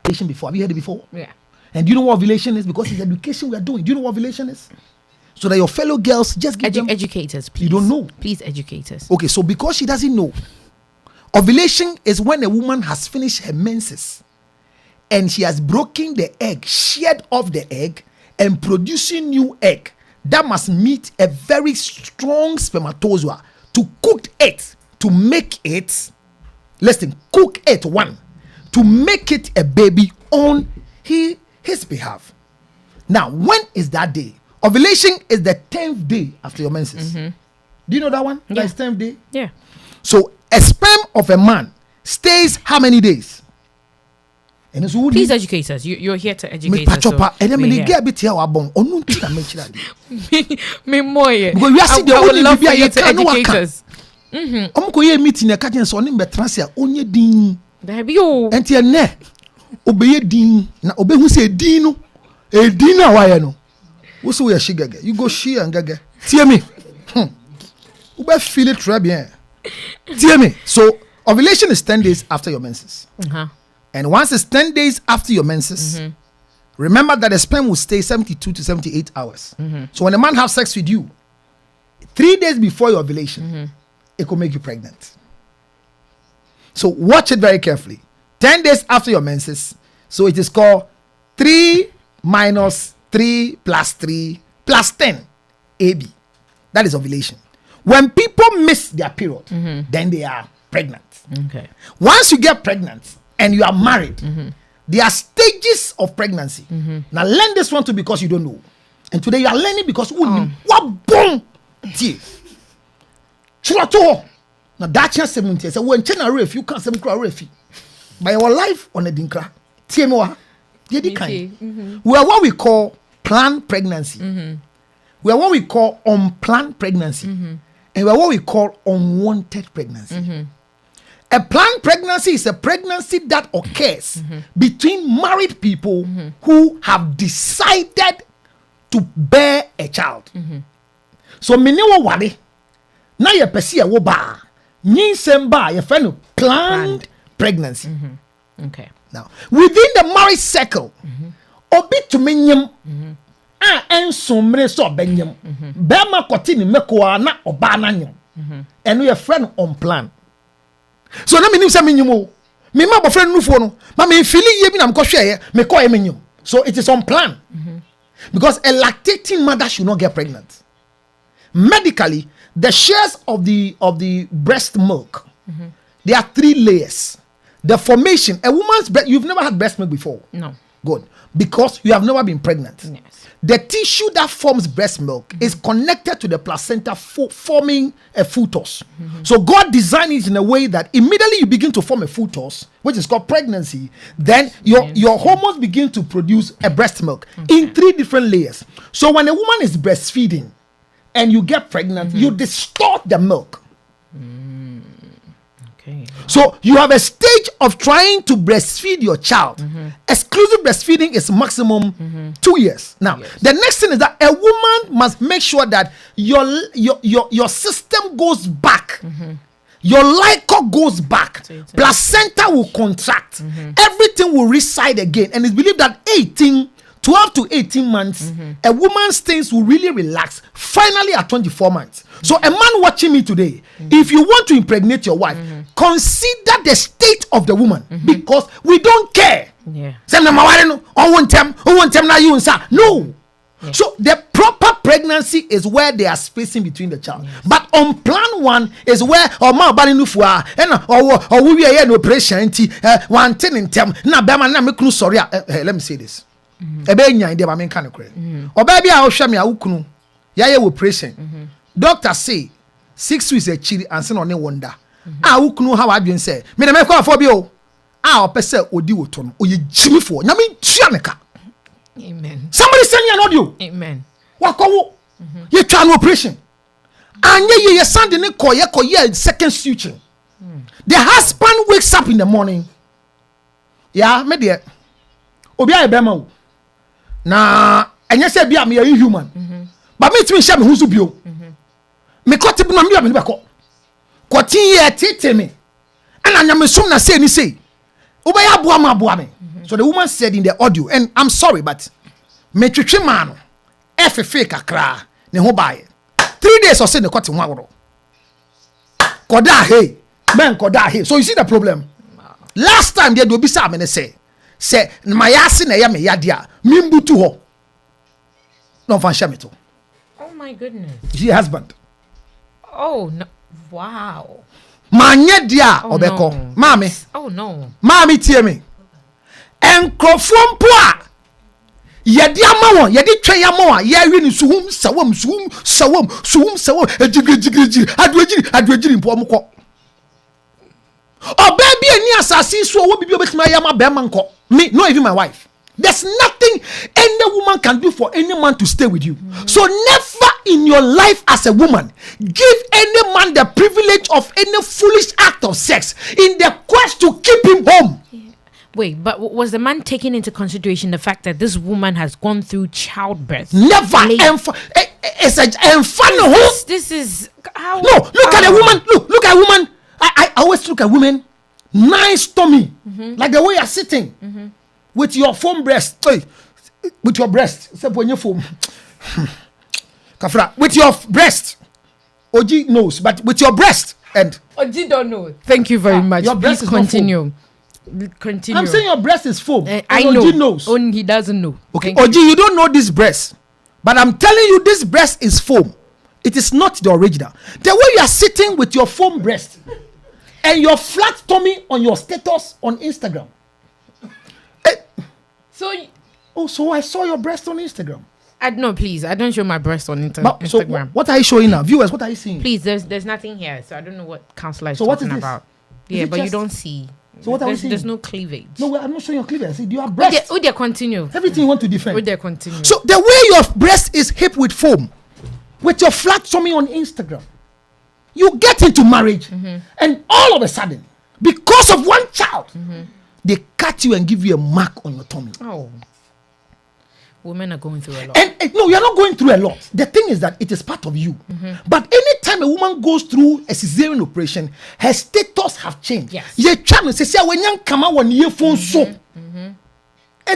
Ovulation before. Have you heard it before? Yeah. And do you know what ovulation is? Because it's education we are doing. Do you know what ovulation is? So that your fellow girls just give them... Educate us, please. You don't know. Please educate us. Okay, so because she doesn't know, ovulation is when a woman has finished her menses and she has broken the egg, sheared off the egg, and producing new egg that must meet a very strong spermatozoa to cook it, to make it, listen, cook it to make it a baby on his behalf. Now, when is that day? Ovulation is the 10th day after your menses. Do you know that one? Yeah. That's 10th day. Yeah. So a sperm of a man stays how many days? And so please educate us. You're here to educate us. And then me get a bit here abon. Onu ntira me chira di. Me more. Because you see the I would only love for bibia you to educate us. Omo ye meeting e ka jen so ni betrase a onye din. Baby yo. Enti ene obeye din na obehu se din no. E din na waye no. Wo so we shigege. You go she and gege. Tie me. Ube feel it très bien. Tie me. So ovulation is 10 days after your menses. And once it's 10 days after your menses, remember that the sperm will stay 72 to 78 hours. So when a man has sex with you, 3 days before your ovulation, it could make you pregnant. So watch it very carefully. 10 days after your menses, so it is called 3 minus 3 plus 3 plus 10, AB. That is ovulation. When people miss their period, then they are pregnant. Okay. Once you get pregnant, and you are married, there are stages of pregnancy. Now learn this one too because you don't know. And today you are learning because what boom chulato. Now that chance 70 say when chena ref you can't say ref. By your life on ADINKRA. TMOA. We are what we call planned pregnancy. We are what we call unplanned pregnancy. And we are what we call unwanted pregnancy. A planned pregnancy is a pregnancy that occurs between married people who have decided to bear a child. So many wade na ye pesi e wo ba nyinsem ba ye friend planned pregnancy. Okay. Now, within the marriage circle, obi to menyem ensomre so benyem be ma koti ni mekoa na oba na nyem. And we friend unplanned. So na menim say menyumo me ma bofriend nufo no ma me fili ye bi na me kohwe me call e menyum. So it is unplanned. Because a lactating mother should not get pregnant. Medically, the shares of the breast milk, there are 3 layers. The formation, a woman's breast, you've never had breast milk before. No. Good. Because you have never been pregnant. Yes. The tissue that forms breast milk is connected to the placenta forming a fetus. So God designed it in a way that immediately you begin to form a fetus, which is called pregnancy, then your hormones begin to produce a breast milk in 3 different layers. So when a woman is breastfeeding and you get pregnant, you distort the milk. Okay. So you have a stage of trying to breastfeed your child. Exclusive breastfeeding is maximum 2 years. Now, the next thing is that a woman must make sure that your system goes back your liquor goes back, placenta will contract, everything will reside again, and it's believed that 12 to 18 months, a woman's things will really relax. Finally, at 24 months. So, a man watching me today, if you want to impregnate your wife, consider the state of the woman, because we don't care. Yeah. No. Yeah. So the proper pregnancy is where there are spacing between the child. Yes. But unplanned one is where ma bani nufua and we are no operation one thing in term na be man na me kunu sorry let me say this. Ebe nya ide ba men kan kure. Oba bia wo hwe me awukunu ya ye operation. Doctor say 6 weeks a chiri anse no ne wonder. Awukunu ha wadwen say me na me kwa afọ bi o. Opese odi woto no oye jimifo na me tua ne ka. Amen. Somebody send me an audio. Amen. Wako you try an operation. And ye send ne ko ye second suture. The husband wakes up in the morning. Yeah, me there. Obi aye be ma wo. Na enye se bia me ye human. But me timi share me husu bio. Me ko tibi na me bia me be ko. Ko tin ye tete me. Ana nya me sum na say ni say. Oba ya boa me. So the woman said in the audio, and I'm sorry, but me twetwe man FFA kakra ne ho bae 3 days or say ne kwete nwaworo koda hey men koda hey. So you see the problem. Last time they do be say me say my yase na ya me yade a mimbutu ho no fan shame to. Oh my goodness. She husband. Oh no. Wow. Manye dia obeko. No. Mami. Oh no. Mami tie me. Enkrofo mpo a yedi amawo yedi twen amawo ya wi ni suhum sawam ejigiri adwejiri mpo omko oba bi ani asasi so wo bibi obetima ya ma be man ko me not even my wife. There's nothing any woman can do for any man to stay with you. So never in your life as a woman give any man the privilege of any foolish act of sex in the quest to keep him home. Wait, but was the man taking into consideration the fact that this woman has gone through childbirth? Never. It's a fun. This is how. No, look at a woman. Look at a woman. I always look at women. Nice tummy, like the way you're sitting with your foam breast. With your breast. When you foam. Kafra, with your breast. Oji knows, but with your breast and. Oji don't know. Thank you very much. Your breast Please continue. Continue. I'm saying your breast is foam. I know. Oji knows. Only he doesn't know. Okay, Oji, you don't know this breast, but I'm telling you, this breast is foam. It is not the original. The way you are sitting with your foam breast and your flat tummy on your status on Instagram. So I saw your breast on Instagram. No, please. I don't show my breast on Instagram. So what are you showing now, viewers? What are you seeing? Please, there's nothing here, so I don't know what counselor is so talking what is about. Is yeah, but you don't see. So what are we seeing? There's no cleavage. No, I'm not showing your cleavage. I said, do you have breast? Would they continue? Everything you want to defend. Would they continue? So the way your breast is hip with foam, with your flat tummy on Instagram, you get into marriage, and all of a sudden, because of one child, they cut you and give you a mark on your tummy. Oh. Women are going through a lot. And no, you're not going through a lot. The thing is that it is part of you. But anytime a woman goes through a cesarean operation, her status have changed. Yes. Ye channel say when you come out when you phone so. And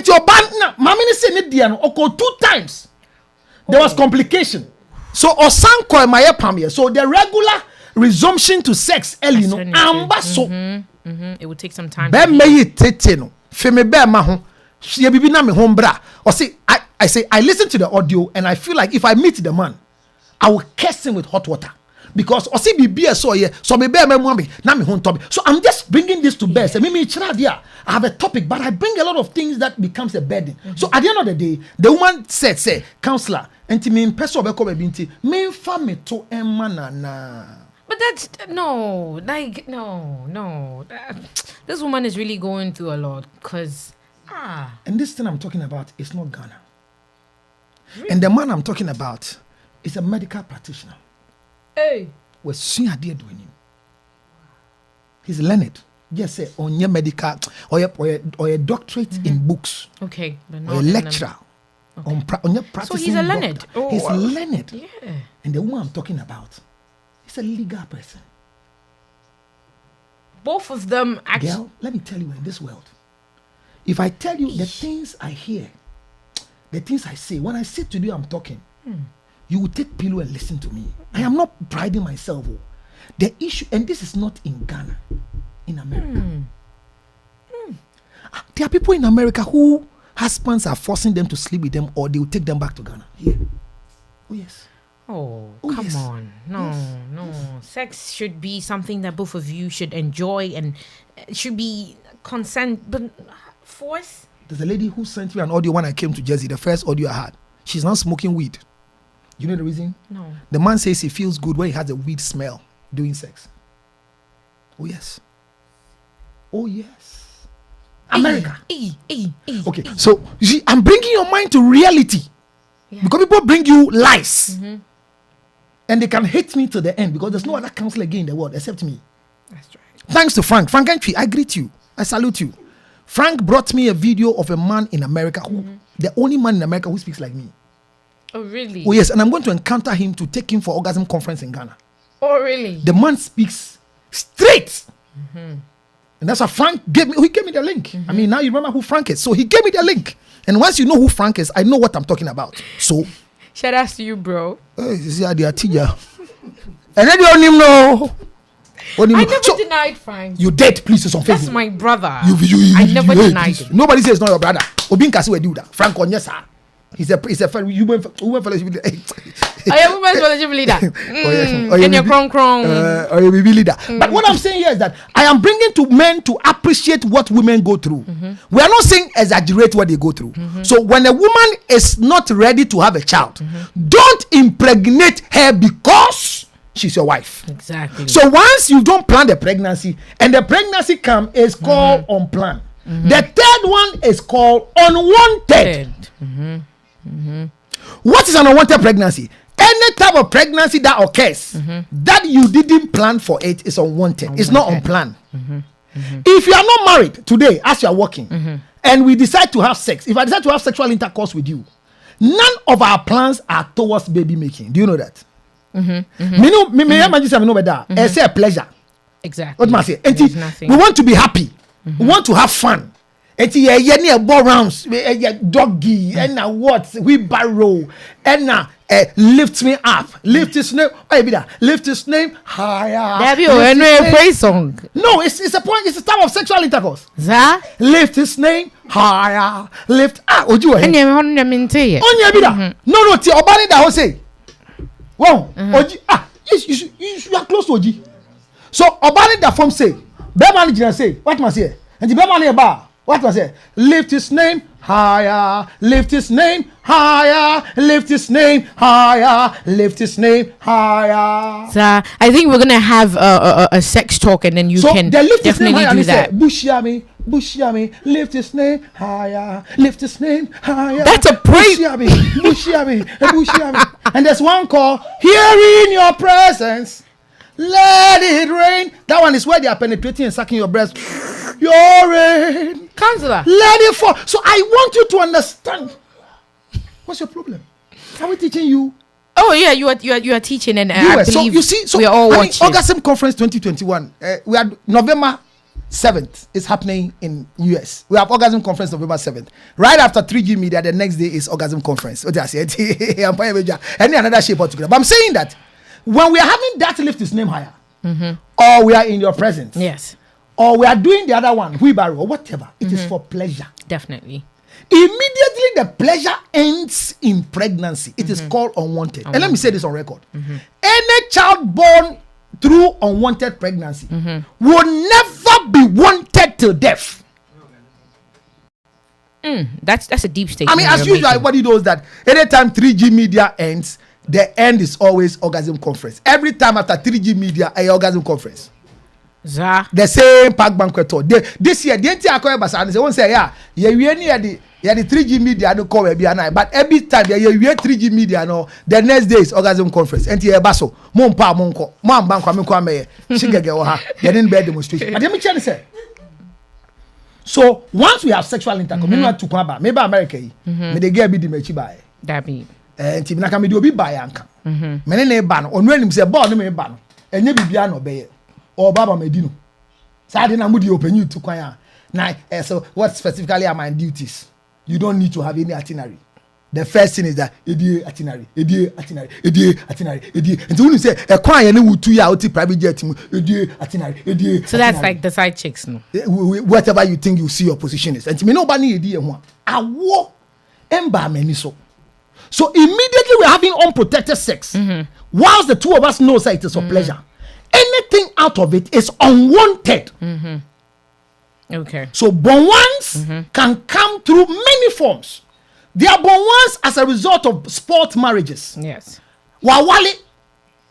your band now, mommy say need diano oko 2 times. There was complication. So osanko my pam. So the regular resumption to sex early no amba so. It would take some time. Be me tete no. Feme be ma ho. She bibi na me home bra. Or say I say I listen to the audio and I feel like if I meet the man, I will curse him with hot water because or say bibi so yeah so me be me na me home topic. So I'm just bringing this to bear. Say me I have a topic, but I bring a lot of things that becomes a burden. So at the end of the day, the woman said, "Say, counselor, enti me person be come binti me fa me to emanana." But that's no. This woman is really going through a lot because. And this thing I'm talking about is not Ghana. Really? And the man I'm talking about is a medical practitioner. Hey. He's learned. Just say on your medical or your doctorate in books. Okay. But or a lecturer. Okay. On your practicing. So he's a learned. Oh, he's learned. Yeah. And the woman I'm talking about is a legal person. both of them actually. Girl, let me tell you, in this world, if I tell you the things I hear, the things I say, when I sit to you, I'm talking, you will take pillow and listen to me. I am not priding myself. The issue, and this is not in Ghana, in America. There are people in America who husbands are forcing them to sleep with them, or they will take them back to Ghana. Yeah. Oh yes. Oh, come yes. on. No. Sex should be something that both of you should enjoy, and it should be consent, but force. There's a lady who sent me an audio when I came to Jersey, the first audio I had. She's not smoking weed. You know the reason? No. The man says he feels good when he has a weed smell doing sex. Oh yes. Oh yes. America. Okay, so you see, I'm bringing your mind to reality. Yeah. Because people bring you lies. And they can hate me to the end, because there's no other counselor again in the world except me. That's right. Thanks to Frank. Frank Entry, I greet you. I salute you. Frank brought me a video of a man in America who, the only man in America who speaks like me. Oh, really? Oh, yes. And I'm going to encounter him to take him for orgasm conference in Ghana. Oh, really? The man speaks straight. And that's why Frank gave me the link. I mean, now you remember who Frank is. So he gave me the link. And once you know who Frank is, I know what I'm talking about. So, shout out to you, bro. You see how they are teacher. And then you don't even know. I never denied Frank. You did, please, on Facebook. That's my brother. I never denied him. Nobody says not your brother. Obin Kasi will do that. Frank on yes, sir. He's a human fellowship leader. I am women's fellowship leader. And you're krong. Or you be leader. But what I'm saying here is that I am bringing to men to appreciate what women go through. We are not saying exaggerate what they go through. So when a woman is not ready to have a child, don't impregnate her because she's your wife. Exactly. So once you don't plan the pregnancy and the pregnancy comes, it's called unplanned. The third one is called unwanted. What is an unwanted pregnancy? Any type of pregnancy that occurs that you didn't plan for it is unwanted. It's not unplanned. If you are not married today as you are working and we decide to have sex, if I decide to have sexual intercourse with you, none of our plans are towards baby making. Do you know that? It's a pleasure. Exactly. What must I say? We want to be happy. We want to have fun. It's a ball rounds, doggy, and what we barrow, and lift me up, lift his name. Lift his name higher. Have you a praise song? No, it's a point. It's a type of sexual intercourse. Lift his name higher. Lift. Oju. No. Ti obani da ho say. Wow. Oji. You are close to Oji. So obani da form say. Bema ni say. What must say? And the bema ni ba. What was it? Lift his name higher, lift his name higher, lift his name higher, lift his name higher. So I think we're gonna have a sex talk, and then you can definitely do that. Bushiami, lift his name higher, lift his name higher. That's a praise. Bushiami. And there's one called Here in Your Presence. Let it rain. That one is where they are penetrating and sucking your breast. Your rain. Counselor. Let it fall. So I want you to understand. What's your problem? Are we teaching you? Oh yeah, you are teaching, and I believe we are all watching. Orgasm Conference 2021. We are November 7th. It's happening in US. We have Orgasm Conference November 7th. Right after 3G Media, the next day is Orgasm Conference. What I said, any another shape altogether. But I'm saying that when we are having that lift his name higher, or we are in your presence, yes, or we are doing the other one, wheelbarrow or whatever, it is for pleasure. Definitely. Immediately the pleasure ends in pregnancy. It is called unwanted. And let me say this on record. Any child born through unwanted pregnancy will never be wanted till death. That's a deep statement. I mean, as usual, everybody knows that anytime 3G Media ends, the end is always Orgasm Conference. Every time after 3G Media, a Orgasm Conference. The same park banquet tour. This year, the entire Korea won't say, the 3G Media don't call but every time you hear 3G Media, no, the next day is Orgasm Conference. And here, Basso, Monpa, Monko, Mam Bankwame, Shigaga, you didn't bear demonstration. But let me tell you, so once we have sexual intercourse, maybe America, may they get the mechi by. That be. And Timnaka may do be by Anka. Many ban, on when him say, born me ban, and you be an obey. Or Baba Medino. So I didn't mudi open you to kwaya. Now, so what specifically are my duties? You don't need to have any itinerary. The first thing is that itinerary. And so when you say a choir and you 2 year private jet, itinerary. So that's like the side chicks, no? Whatever you think you see your position is. And to me, nobody idea one. I war emba so. So immediately we're having unprotected sex. Whilst the two of us know that it is for pleasure. Anything out of it is unwanted. Okay. So born ones can come through many forms. They are born ones as a result of sport marriages. Yes. Wawale,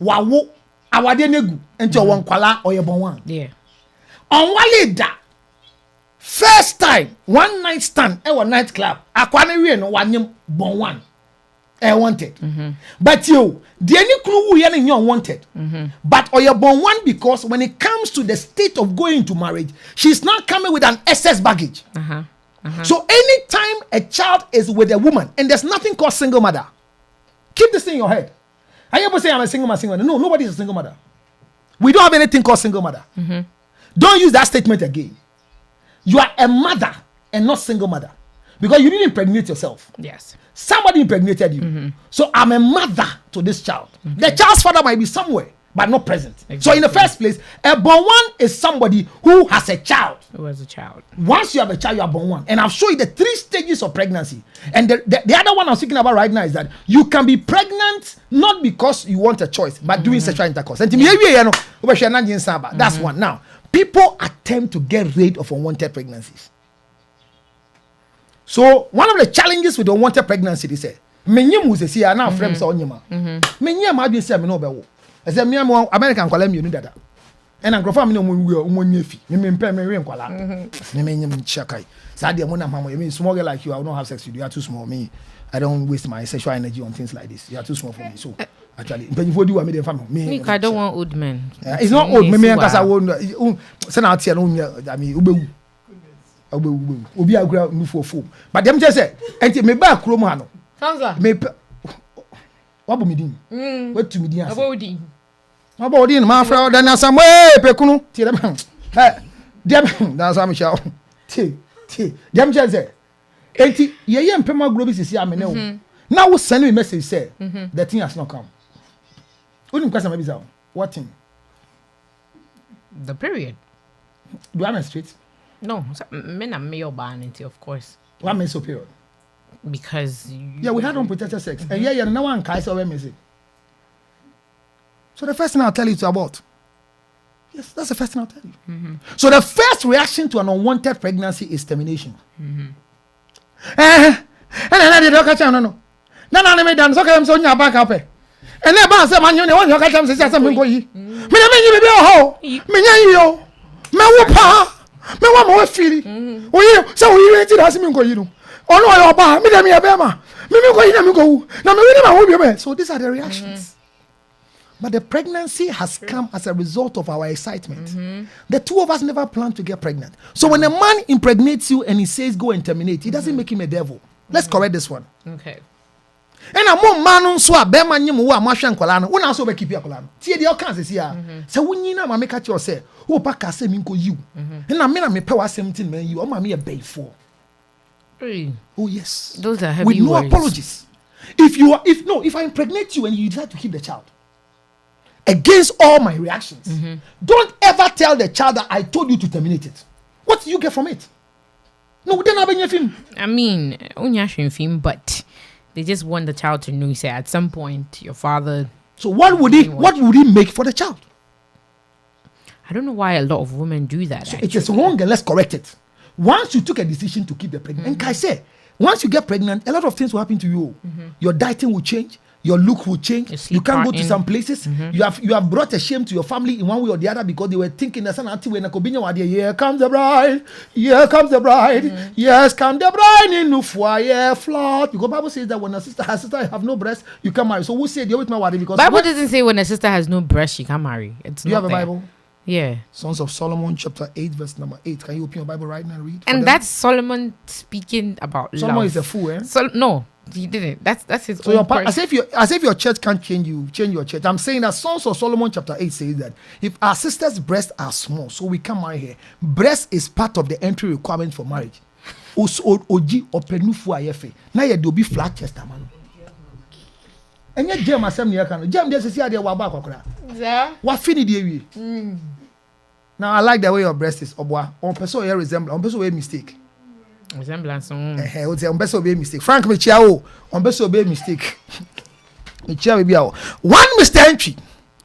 wawo, awade negu, ento wankwala or your born one. Yeah. Onwale da. First time, one night stand, one night club. Akwane we no wanyem born one. Wanted. But you, the any crew we are wanted. But or you're born one because when it comes to the state of going into marriage, she's not coming with an excess baggage. So anytime a child is with a woman, and there's nothing called single mother, keep this thing in your head. I ever say I'm a single mother. No, nobody is a single mother. We don't have anything called single mother. Don't use that statement again. You are a mother and not single mother because you didn't impregnate yourself. Yes. Somebody impregnated you. So I'm a mother to this child. The child's father might be somewhere, but not present. Exactly. So in the first place, a born one is somebody who has a child. Who has a child. Once you have a child, you are born one. And I've shown you the 3 stages of pregnancy. And the other one I'm speaking about right now is that you can be pregnant not because you want a choice, but doing sexual intercourse. And that's one. Now, people attempt to get rid of unwanted pregnancies. So one of the challenges with unwanted pregnancy is say, "Menyem who say now friends on yema. Menyem I be say me no be wo. I say me am American kwala me dada. And ankrofo me no mo nyefi. Me mpe me we nkwala. Me menyem chakai. Say dey mo na mama me small girl like you I will not have sex with you. You are too small me. I don't waste my sexual energy on things like this. You are too small for me. So actually mpanyifo di wa me dey family. Me I don't want old men. It's not old. Me nkasa wo say na tie no I mean ubewu. Obi agura nufo fo but dem just say enti me ba krom ha no Sansa me wabo me din wetu me din ase wabo din ma fra da na sam pekunu tie dem dem da sam sha tie dem just say enti ye mpema aguro bi sisi amene wo na wo send me message say the thing has not come unim kwasa ma bi za what thing the period do I menstruate. No, men are male banity, of course. What means so period? Because we had unprotected sex. And no one can say message. So the first thing I'll tell you is about. Yes, that's the first thing I'll tell you. So the first reaction to an unwanted pregnancy is termination. And then I did not catch no. No, I made done so I'm so near back up. And then I said, man, you know, you catch him, says something for you. Me wa mo feel oye so we went to ask me go you ono yo ba me dem ya be ma me go you na me go na me we ma wo bi me. So these are the reactions. But the pregnancy has come as a result of our excitement. The two of us never planned to get pregnant. So when a man impregnates you and he says go and terminate, he doesn't make him a devil. Let's correct this one. Okay. And a more man so a be man nyim wo amahwe nkola no wo na so be keep akola no tie de o kan sesi a se wonyi na ma make catch you say wo pa ka se mi nko yiw na me pe wa 17 man you o ma me e bay for. Oh yes, those are heavy with no words. apologies. If I impregnate you and you decide to keep the child against all my reactions, don't ever tell the child that I told you to terminate it. What do you get from it? No, we don't have any film. I mean, unya film, but they just want the child to know. You say at some point your father. So what would he make for the child? I don't know why a lot of women do that. So it is wrong, and let's correct it. Once you took a decision to keep the pregnant, and I say, once you get pregnant, a lot of things will happen to you. Your dieting will change. Your look will change. You can't go to some places. You have brought a shame to your family in one way or the other because they were thinking that here comes the bride, here comes the bride, yes, come the bride in the foyer flat. Because Bible says that when her sister have no breast, you can marry. So who said you're with my wife? Because Bible doesn't say when a sister has no breast she can marry. It's you not have a there. Bible? Yeah. Sons of Solomon, chapter 8, verse number 8. Can you open your Bible right now and read? And that's Solomon speaking about Solomon love. is a fool, eh? No, he didn't. That's his So own as if your church can't change your church. I'm saying that Sons of Solomon chapter 8 says that if our sisters' breasts are small, so we can marry her. Breast is part of the entry requirement for marriage. Oji openufu ayefe. Na ye do be flat chest man. Enye jam asem ne yaka no. Jam dey sisi ade wa ba akokora. Yeah. Wa fini dey wi. Now I like the way your breast is obwa. On person here resemble, on person way mistake. Resemblance. On person way mistake. Frank me chia o, on person way mistake. Me chia we bia o. One Mr. Entry.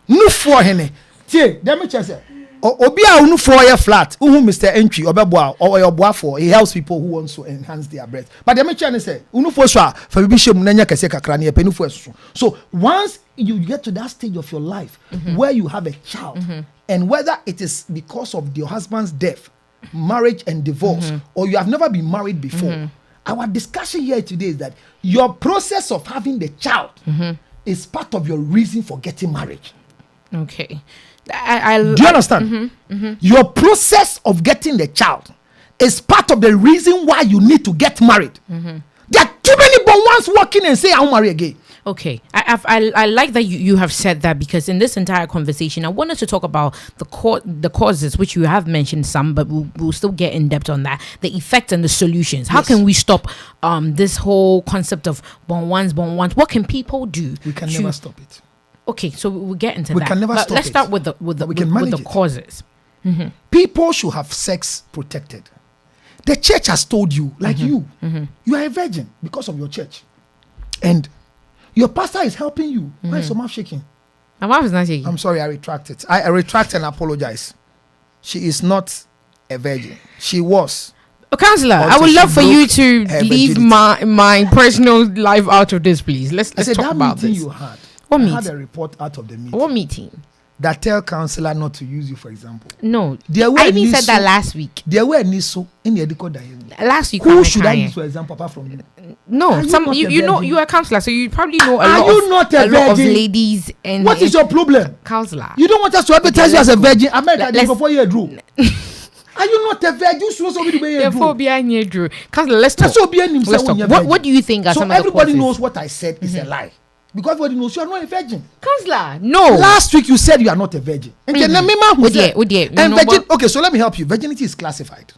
No for hene. Tie, dem me chia say. Obi a unu for your flat. Uhu Mr. Entry obeboa or your boa for. He helps people who want to enhance their breast. But dem me chia say, unu for so for bi shem na nya kese kakra na penu for so once you get to that stage of your life where you have a child, and whether it is because of your husband's death, marriage and divorce, or you have never been married before, our discussion here today is that your process of having the child is part of your reason for getting married. Okay. Do you understand? Your process of getting the child is part of the reason why you need to get married. There are too many born ones walking and say, I'll marry again. Okay, I like that you have said that, because in this entire conversation, I wanted to talk about the causes, which you have mentioned some, but we'll still get in depth on that, the effects and the solutions. How can we stop this whole concept of born ones? What can people do? We can never stop it. Okay, so we'll get into we that. can never stop let's it. start with the causes. People should have sex protected. The church has told you, like you are a virgin because of your church, and your pastor is helping you. Why is your mouth shaking? My mouth is not shaking. I'm sorry, I retract it. I retract and apologize. She is not a virgin. She was. Counselor, I would love for you to leave my personal life out of this, please. Let's talk about this. You had. What meeting? I had a report out of the meeting. What meeting? That tell counselor not to use you, for example. No, I even said that last week. There were niso in the edico last week. Who should I use, for example, apart from you? No, you know you are a counselor, so you probably know a lot of ladies. And what is your problem, counselor? You don't want us to advertise you as a virgin. America did before you drew. Are you not a virgin? You supposed to be a drew. Counselor, let's talk. What do you think? So everybody knows what I said is a lie. Because everybody knows you are not a virgin. Counselor, no. Last week you said you are not a virgin. Okay, so let me help you. Virginity is classified.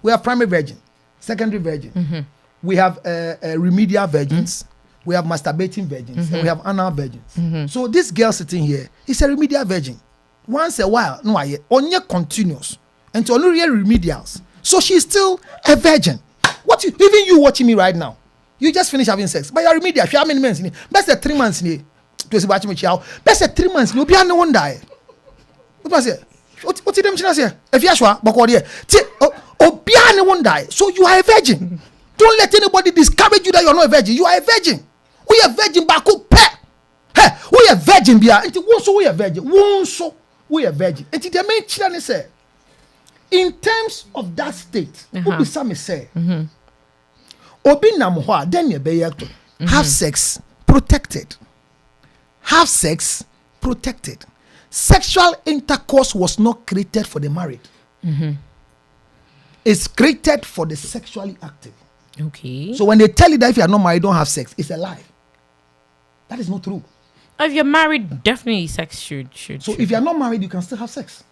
We have primary virgin, secondary virgin. We have remedial virgins. We have masturbating virgins. And we have anal virgins. So this girl sitting here is a remedial virgin. Once a while, no, only continuous. And to only real remedials. So she's still a virgin. Even you watching me right now, you just finished having sex, but you're remedial. How many months? Best 3 months. Best 3 months. You'll be on the one die. What did them say? If you are one die. So you are a virgin. Don't let anybody discourage you that you're not a virgin. You are a virgin. We are virgin back up. Hey, we are virgin. We are virgin. We are virgin. And the main children say, in terms of that state, what some say. Obi namwa then you be have sex protected. Have sex protected. Sexual intercourse was not created for the married. It's created for the sexually active. Okay. So when they tell you that if you are not married, don't have sex, it's a lie. That is not true. If you're married, definitely sex should. So if you are not married, you can still have sex.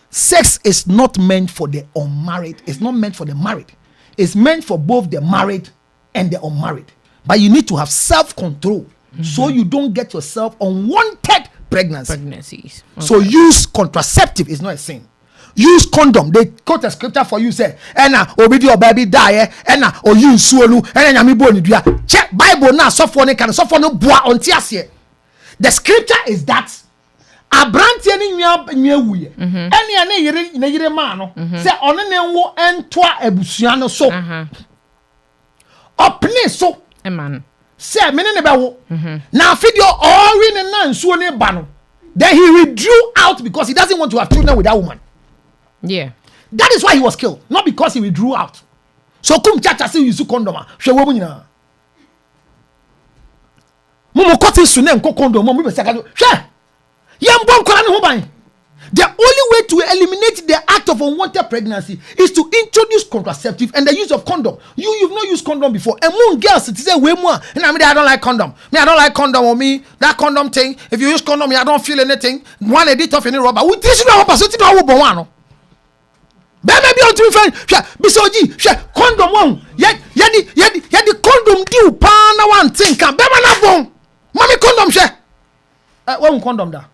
Sex is not meant for the unmarried. It's not meant for the married. It's meant for both the married and the unmarried. But you need to have self-control so you don't get yourself unwanted pregnancies. Okay. So use contraceptive is not a sin. Use condom. They quote a scripture for you, say, obedi your baby die, or use suolu, check Bible now, sophone bois on tiasie. The scripture is that Abranti ni nya wuye. Ene ne yire ma no. Say one ne wo entoa abusua no so. Opne so. Man. Say me ne be wo. Na afidi ori ne na nsuo ne ba no. Then he withdrew out because he doesn't want to have children with that woman. Yeah. That is why he was killed, not because he withdrew out. So come chacha say you condom. Hwe wo nyina. Mo kotin su ne nko condom mo be saka. Hwe. Yambon kwara ne ho ban. The only way to eliminate the act of unwanted pregnancy is to introduce contraceptive and the use of condom. You've not used condom before. And more girls, it is a way more. And I mean, I don't like condom. I don't like condom on me. That condom thing. If you use condom, I don't feel anything. One edit of any rubber. We teach you how to do it. Baby, be on to me, friend. Bisoji, condom one. Yet the condom deal. Pana one thing. Baby, na bon. Mommy condom, one condom da.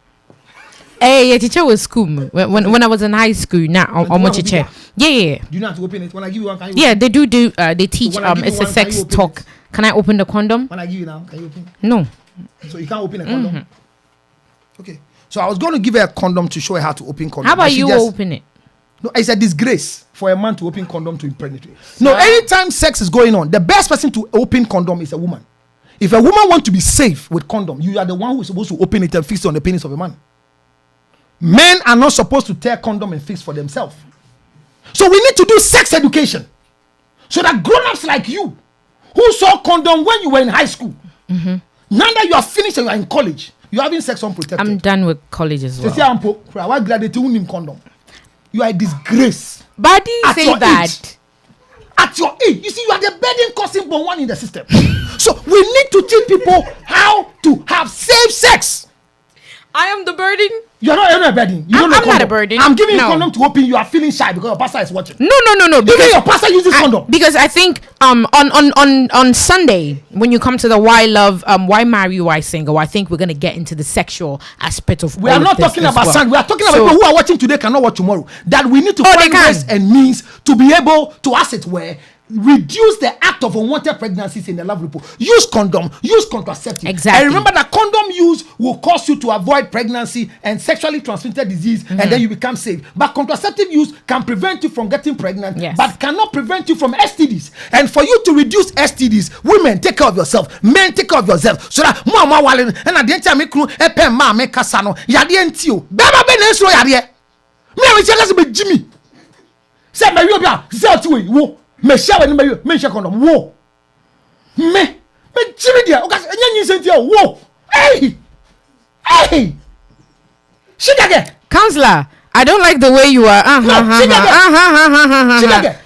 Hey, your teacher was school when I was in high school. Now, on my teacher. Yeah. Do you know how to open it? When I give you one, can you? Yeah, they do. They teach. It's a sex talk. Can I open the condom? When I give you now, can you open? No. So you can't open a condom. Okay. So I was going to give her a condom to show her how to open condom. How about you open it? No, it's a disgrace for a man to open condom to impregnate. No, anytime sex is going on, the best person to open condom is a woman. If a woman wants to be safe with condom, you are the one who is supposed to open it and fix it on the penis of a man. Men are not supposed to tear condom and fix for themselves. So we need to do sex education so that grown-ups like you who saw condom when you were in high school, now that you are finished and you are in college, you are having sex unprotected. I'm done with college as well. You are a disgrace. But do you say that? At your age, you see, you are the burden causing one in the system. So we need to teach people how to have safe sex. I am the burden. You're not a burden. I'm not a burden. I'm giving you condom to open. You are feeling shy because your pastor is watching. No. Because your pastor uses condom. Because I think on Sunday when you come to the Why Love Why Marry Why Single, I think we're gonna get into the sexual aspect of. We are not talking about Sunday. We are talking about people who are watching today cannot watch tomorrow. That we need to find ways and means to be able to, as it were, reduce the act of unwanted pregnancies in the love report. Use condom, use contraceptive. Exactly. And remember that condom use will cause you to avoid pregnancy and sexually transmitted disease, and then you become safe. But contraceptive use can prevent you from getting pregnant, but cannot prevent you from STDs. And for you to reduce STDs, women, take care of yourself. Men, take care of yourself. So that mama wallen and at the end time make ma make kasano yade entio. Beba be na so yade. Me we check be Jimmy. Say me you bia, say to wo. Me share when me share condom wo me Jimmy dia o ka enye sentia wo hey shigage counselor, I don't like the way you are.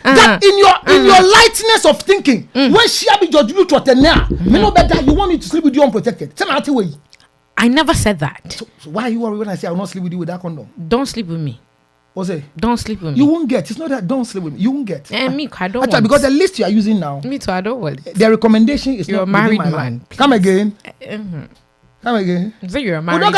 That in your lightness of thinking, when she be judge you to me no better you want me to sleep with you unprotected. Tell me way. I never said that. So why are you worried when I say I will not sleep with you with that condom? Don't sleep with me. What's it? Don't sleep with me. You won't get. It's not that don't sleep with me. You won't get. Me, I don't actually, want. because the list you are using now. Me too, I don't want. The recommendation is you're not a married my man. Come again. Come again. So you're a married man.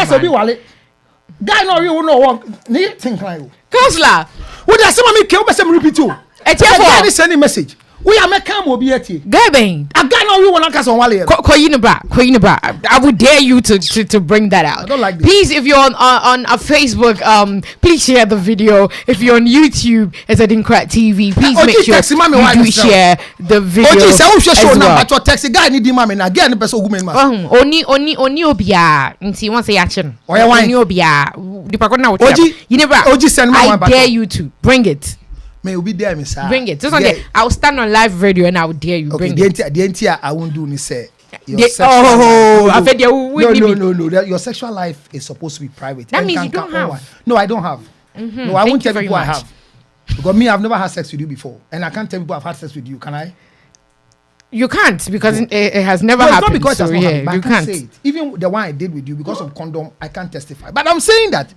Guy no you no want. Need think like. Counselor. What does somebody care about some repeat you? Guy is sending message. We are making more BT. Guy Ben. A guy no you want to cast on Wale. I would dare you to bring that out. I don't like this. Please, if you're on a Facebook, please share the video. If you're on YouTube, it's ADINKRA TV. Please make sure you do share the video as well. But text guy need mama na again person woman ma. Oni obia. Nti won say action. Oni obia. Di pa na I dare you to bring it. May will be there, Miss. Bring it. Just okay. I'll stand on live radio and I will dare you. Bring it. The entire I won't do ni say. I fed you. No. Your sexual life is supposed to be private. That means you don't have. No, I don't have. No, I won't tell people I have. Because me, I've never had sex with you before, and I can't tell people I've had sex with you. Can I? You can't because it has never happened. Not because it has not happened, but you can't say it. Even the one I did with you because of condom, I can't testify. But I'm saying that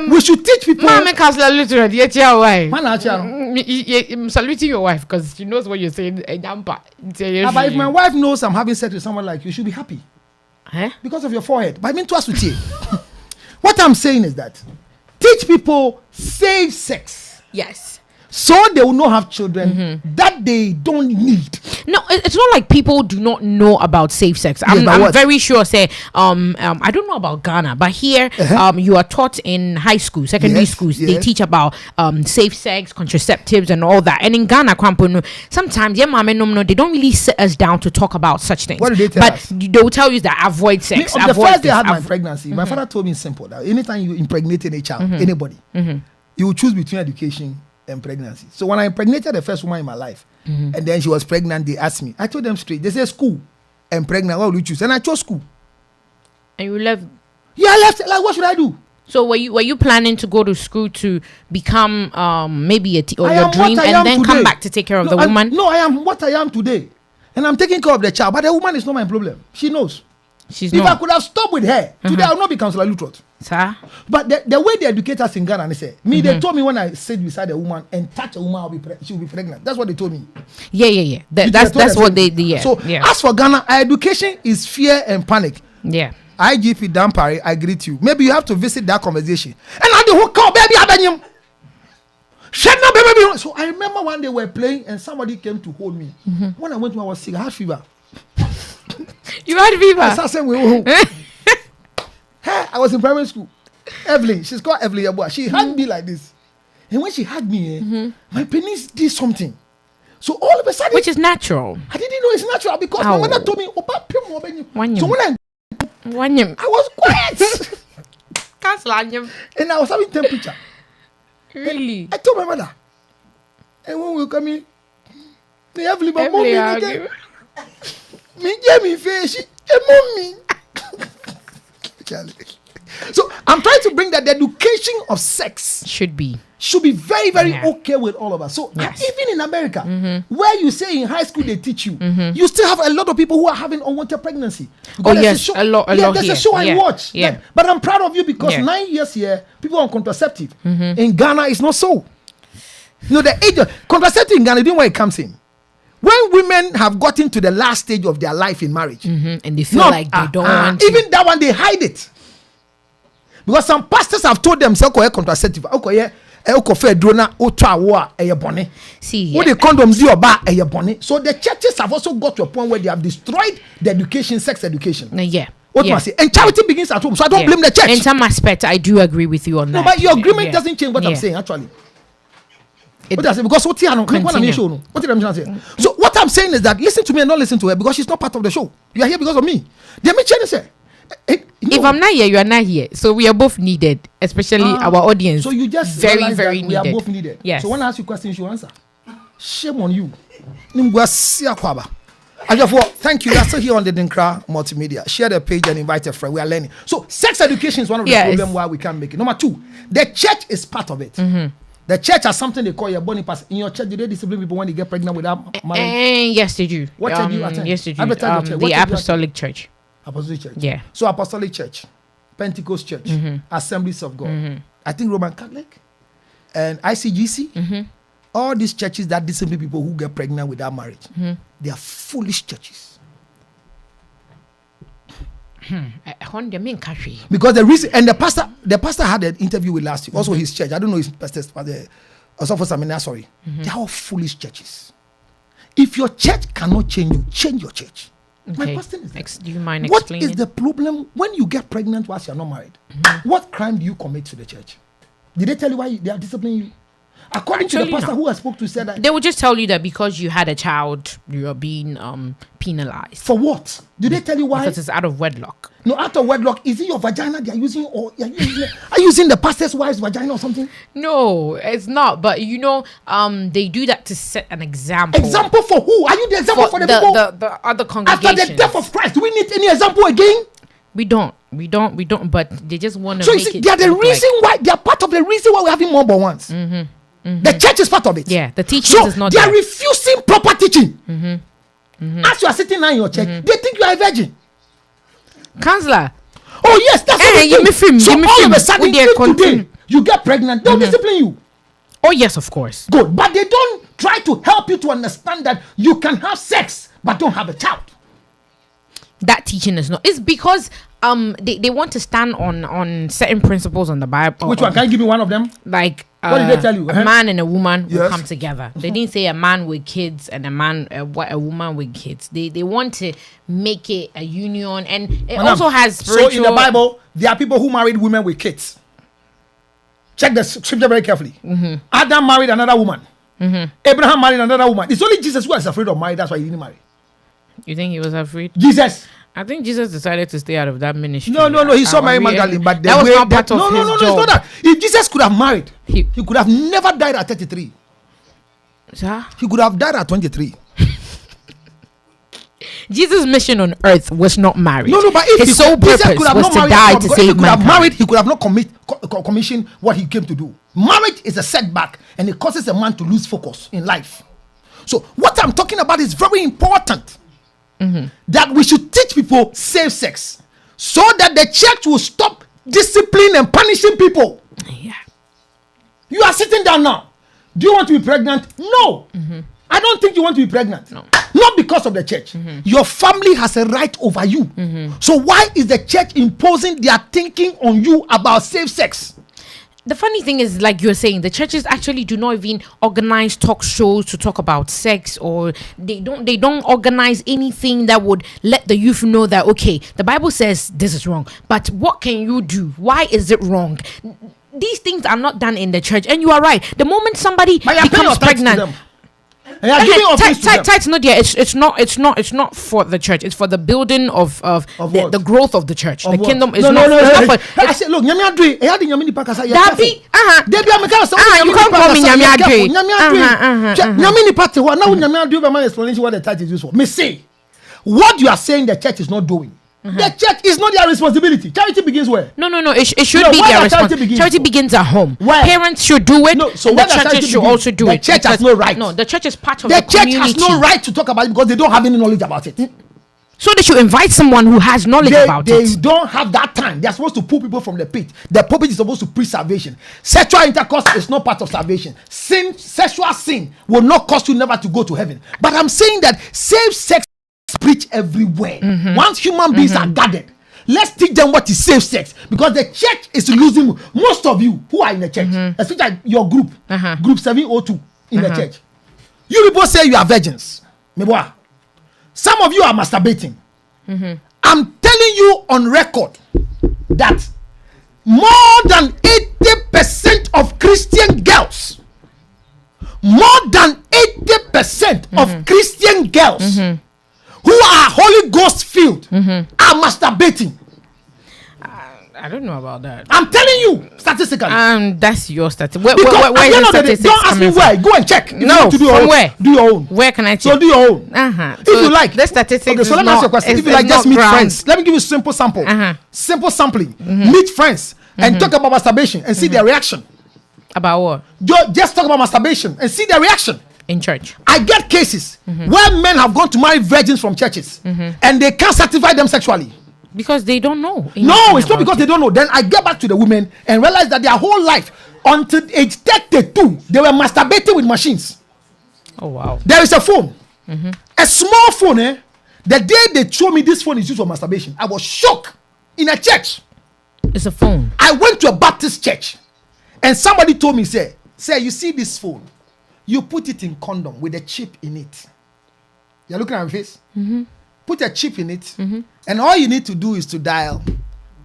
we should teach people. Man, your wife. I'm saluting your wife because she knows what you're saying. But if my wife knows I'm having sex with someone like you, she'll be happy. Because of your forehead. But I mean, twice with you. What I'm saying is that teach people safe sex. Yes. So they will not have children that they don't need. No, it's not like people do not know about safe sex. I'm very sure. Say, I don't know about Ghana, but here, you are taught in high school, secondary schools. They teach about safe sex, contraceptives, and all that. And in Ghana, sometimes they don't really sit us down to talk about such things. What do they tell us? But they will tell you that avoid sex. The first day I had my pregnancy, my father told me simple that anytime you impregnate a child, anybody, you will choose between education and pregnancy. So when I impregnated the first woman in my life, and then she was pregnant, they asked me. I told them straight. They said school and pregnant. What will you choose? And I chose school. And you left. Yeah, I left. Like, what should I do? So were you planning to go to school to become maybe your am dream what I and am then today. come back to take care of the woman? No, I am what I am today. And I'm taking care of the child. But the woman is not my problem. She knows. She's If I not. could have stopped with her, today I would not be Councillor Lutrot. Sir? But the way they educate us in Ghana, they say, they told me when I sit beside a woman and touch a woman, she will be pregnant. That's what they told me. Yeah. That's what they yeah. So yeah. as for Ghana, our education is fear and panic. Yeah. IGP Dampari, I greet you. Maybe you have to visit that conversation. And I the whole call, baby, Abenyum. Shut up, baby. So I remember one day we were playing and somebody came to hold me. When I went to, I was sick. I had fever. You had fever? I started saying we were home. Hey, I was in primary school. Evelyn, she's called Evelyn Yabua. She hugged me like this. And when she hugged me, my penis did something. So all of a sudden, Which is natural. I didn't know it's natural because my mother told me, so when I was quiet. And I was having temperature. Really? I told my mother. And when we were coming, they have my mommy again. Me fish, mommy. So I'm trying to bring that the education of sex should be very, very okay with all of us. So even in America, where you say in high school they teach you, you still have a lot of people who are having unwanted pregnancy. Oh yes, a lot. There's here. a show I watch. Yeah. But I'm proud of you because 9 years here, people are on contraceptive. In Ghana, it's not so. You know, the age of contraceptive in Ghana, you know where it comes in. When women have gotten to the last stage of their life in marriage, and they feel like they don't want to. Even that one, they hide it. Because some pastors have told them, contraceptive. See, what the condoms do about a bonnet. So the churches have also got to a point where they have destroyed the education, sex education. What must I say? And charity begins at home. So I don't blame the church. In some aspect, I do agree with you on that. No, but your agreement doesn't change what I'm saying, actually. Because what So what I'm saying is that listen to me and not listen to her because she's not part of the show. You are here because of me. They may change her. If I'm not here, you are not here. So we are both needed, especially our audience. So you just very, very needed. We are both needed. Yes. So when I ask you questions, you answer. Shame on you. Thank you. You are still here on the ADINKRA multimedia. Share the page and invite a friend. We are learning. So sex education is one of the problems why we can't make it. Number two, the church is part of it. The church has something they call your body pass. In your church, do they discipline people when they get pregnant without marriage? Yes, they do. What church do you attend? Yes, they do. The Apostolic Church. Apostolic Church. Yeah. So Apostolic Church, Pentecost Church, Assemblies of God. I think Roman Catholic and ICGC. All these churches that discipline people who get pregnant without marriage. They are foolish churches. Because the reason, and the pastor had an interview with last week, also his church. I don't know his pastors, but also for some, sorry. They are all foolish churches. If your church cannot change you, change your church. Okay. My question is, do you mind what explaining? is the problem when you get pregnant whilst you're not married? What crime do you commit to the church? Did they tell you why they are disciplining you? According to the pastor who I spoke to, said that they would just tell you that because you had a child, you are being penalized. For what? Did they tell you why? Because it's out of wedlock. No, out of wedlock. Is it your vagina they are using, or are you using the pastor's wife's vagina or something? No, it's not. But you know, they do that to set an example. Example for who? Are you the example for the people? The other congregations. After the death of Christ, do we need any example again? We don't. But they just want to. So make you see, it they are the reason why. They are part of the reason why we're having more born ones. The church is part of it. Yeah, the teaching is not. So they are refusing proper teaching. As you are sitting now in your church, they think you are a virgin. Counselor. Oh yes, that's what they think. So all of a sudden, if today you get pregnant, they'll discipline you. Oh yes, of course. Good, but they don't try to help you to understand that you can have sex but don't have a child. That teaching is not. It's because they want to stand on certain principles on the Bible. Which one? Can you give me one of them? Like what did they tell you? A man and a woman will Yes. come together. They didn't say a man with kids and a woman with kids. They want to make it a union, and it also has spiritual. So in the Bible, there are people who married women with kids. Check the scripture very carefully. Adam married another woman. Abraham married another woman. It's only Jesus who is afraid of marriage. That's why he didn't marry. You think he was afraid? Jesus. I think Jesus decided to stay out of that ministry. No. He saw Mary Magdalene, but that was not part of his job. It's not that. If Jesus could have married, he could have never died at 33. Sir? He could have died at 23. Jesus' mission on earth was not marriage. No, but if his sole purpose was to die to save mankind. He could have not commissioned what he came to do. Marriage is a setback, and it causes a man to lose focus in life. So what I'm talking about is very important. That we should teach people safe sex, so that the church will stop disciplining and punishing people. Yeah. You are sitting down now. Do you want to be pregnant? No. I don't think you want to be pregnant. No. Not because of the church. Your family has a right over you. So why is the church imposing their thinking on you about safe sex? The funny thing is, like you're saying, the churches actually do not even organize talk shows to talk about sex, or they don't organize anything that would let the youth know that, okay, the Bible says this is wrong, but what can you do? Why is it wrong? These things are not done in the church. And you are right. The moment somebody becomes pregnant, tithes not there. It's not for the church. It's for the building of the growth of the church. The kingdom is not. I said, look, Nyame Adre. Nyame Nipa kasa. You can't call me Nyame Adre. Nyame Nipa te wa. Now Nyame Adre be my explanation what the tithe is used for. Me say, what you are saying the church is not doing. The church is not their responsibility. Charity begins where? No. It should be their responsibility. Charity begins at home. Where? Parents should do it. So the churches should also do it. The church has no right. No, the church is part of the community. The church has no right to talk about it because they don't have any knowledge about it. So they should invite someone who has knowledge about it. They don't have that time. They are supposed to pull people from the pit. The pulpit is supposed to preach salvation. Sexual intercourse is not part of salvation. Sexual sin will not cause you never to go to heaven. But I'm saying that safe sex preach everywhere. Once human beings are gathered, let's teach them what is safe sex, because the church is losing most of you who are in the church, especially your group, group 702 in the church. You people say you are virgins. Some of you are masturbating. I'm telling you on record that more than 80% of Christian girls, more than 80% of Christian girls who are Holy Ghost filled are masturbating. I don't know about that. I'm telling you statistically. That's your statistic. Where is the don't ask me where. Go and check. No, to do from where? Do your own. Where can I check? So do your own. If you like. The statistics. Okay, so let me ask you a question. If you like, just meet friends. Let me give you a simple sample. Simple sampling. Meet friends and talk about masturbation and see their reaction. About what? Just talk about masturbation and see their reaction. In church, I get cases where men have gone to marry virgins from churches and they can't satisfy them sexually because they don't know. No, it's not because they don't know. Then I get back to the women and realize that their whole life until age 32 they were masturbating with machines. Oh wow! There is a phone, a small phone. The day they showed me this phone is used for masturbation, I was shocked. In a church, it's a phone. I went to a Baptist church and somebody told me, say, you see this phone? You put it in condom with a chip in it. You're looking at my face? Put a chip in it. And all you need to do is to dial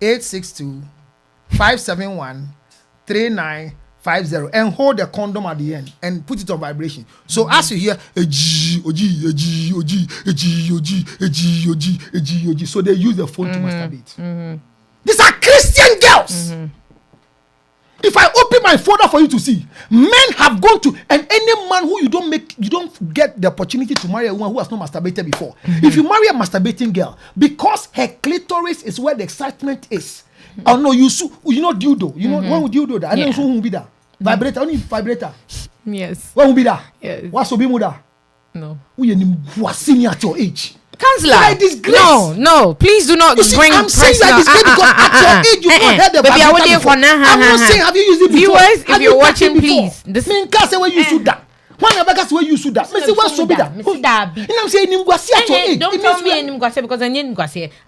862-571-3950 and hold the condom at the end and put it on vibration. So as you hear a G, O G, a G, O G, a G, O G, a G, O G, a G, O G. So they use the phone to masturbate. These are Christian girls. If I open my folder for you to see, men have gone to, and any man who you don't get the opportunity to marry a woman who has not masturbated before. If you marry a masturbating girl, because her clitoris is where the excitement is. Oh no, you know dildo. You know when would dildo that? I know who will be that. Vibrator, only vibrator. Yes. When will be that? Yes. What's be that? No. We are senior at your age. Counselor, I disgrace. No, please do not bring I'm saying that disgrace because at your age you've not heard the vibrator before. I'm not saying have you used it before. Viewers, if you're watching, please. Me can't say where you should that. When you say where you should that. Me say where so be that. You know I'm saying nimguasi at your age. Don't tell me nimguasi because I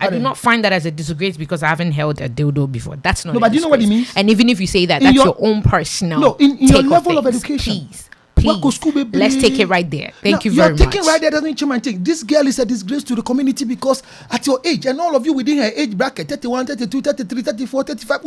do not find that as a disgrace because I haven't held a dildo before. That's not. No, but do you know what it means? And even if you say that, that's your own personal. No, in your level of education. Please, let's take it right there. Thank you very much. You're taking right there doesn't change my thing. This girl is a disgrace to the community because at your age, and all of you within her age bracket, 31, 32, 33, 34, 35,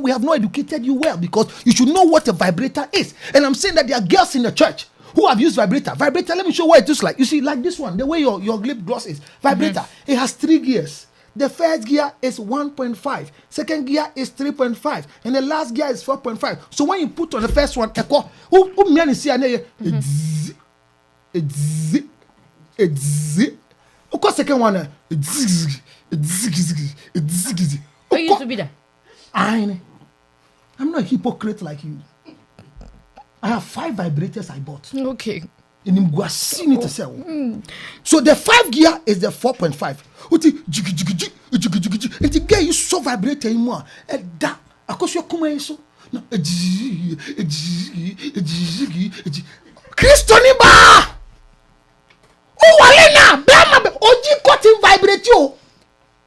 we have not educated you well because you should know what a vibrator is. And I'm saying that there are girls in the church who have used vibrator. Vibrator, let me show what it looks like. You see, like this one, the way your lip gloss is. Vibrator, it has 3 gears. The first gear is 1.5, second gear is 3.5, and the last gear is 4.5. So when you put on the first one, Of course, second one. Who used to be there? I'm not a hypocrite like you. I have 5 vibrators I bought. Okay. In Mguasini to sell. So the 5 gear is the 4.5. And the gear you so vibrator in more. And that, of course, you're coming so. No, Christoniba! Oh, Alena! Bama! Oji cutting vibrate you.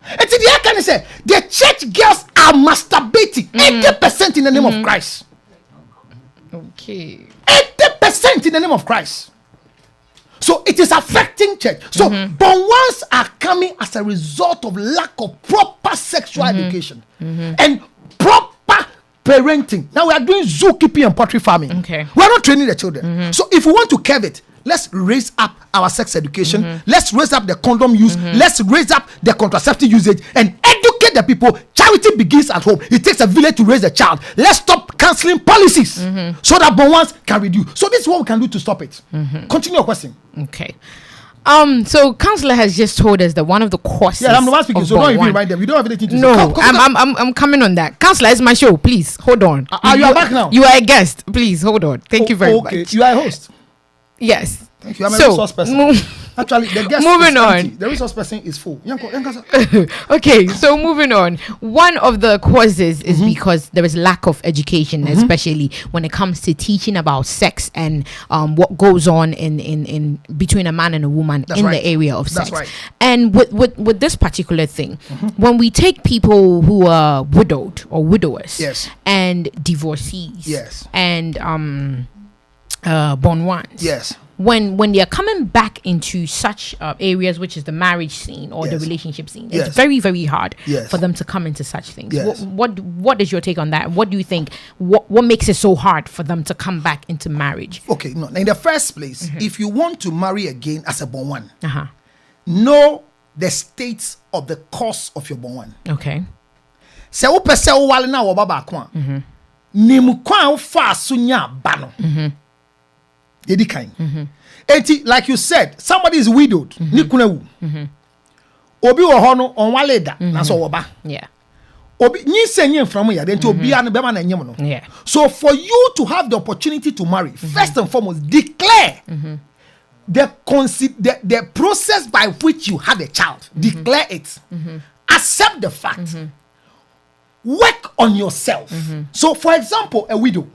And the I can say the church girls are masturbating 80% in the name of Christ. Okay. 80% in the name of Christ. So it is affecting church. So born ones are coming as a result of lack of proper sexual education and proper parenting. Now we are doing zookeeping and poultry farming. Okay. We are not training the children. So if we want to curb it, let's raise up our sex education. Let's raise up the condom use. Let's raise up the contraceptive usage and educate the people. Charity begins at home. It takes a village to raise a child. Let's stop canceling policies so that born ones can reduce. So this is what we can do to stop it. Continue your question. Okay. So Counselor has just told us that one of the causes. Yeah, I'm the one speaking, so don't even remind them. You don't have anything to say. No, I'm coming on that. Counselor, it's my show. Please hold on. You are back now. You are a guest. Please hold on. Thank you very much. You are a host. Yes. Thank you. I'm a resource person. Actually, the guest moving is on. empty. The resource person is full. Okay, so moving on. One of the causes is because there is lack of education, especially when it comes to teaching about sex and what goes on in between a man and a woman the area of sex. That's right. And with this particular thing, when we take people who are widowed or widowers, and divorcees, and born ones, when they are coming back into such areas, which is the marriage scene or the relationship scene, it's very, very hard for them to come into such things. What is your take on that? What do you think? What makes it so hard for them to come back into marriage? Okay, no. In the first place, if you want to marry again as a born one, know the states of the cause of your born one. Okay. Se wo pese wo wale na wo baba kwa. Nimu kwa fa sunya bano. Edi kind. Like you said, somebody is widowed. Ni kunewu. Obi wo ho no on wale da na so wo ba. Yeah. Obi nyi senye from ya then obi an be ma na nyem no. Yeah. So for you to have the opportunity to marry, first and foremost declare the process by which you had a child. Declare it. Accept the fact. Work on yourself. So for example, a widow.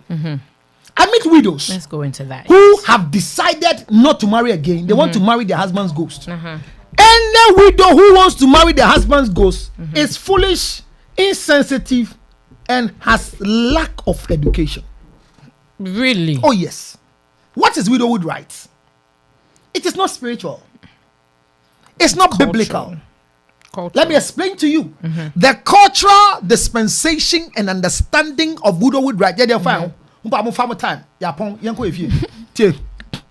I meet widows. Let's go into that. Who have decided not to marry again. They want to marry their husband's ghost. Any widow who wants to marry their husband's ghost is foolish, insensitive, and has lack of education. Really? Oh yes. What is widowhood rights? It is not spiritual. It's not biblical. Let me explain to you. The cultural dispensation and understanding of widowhood rights. Time.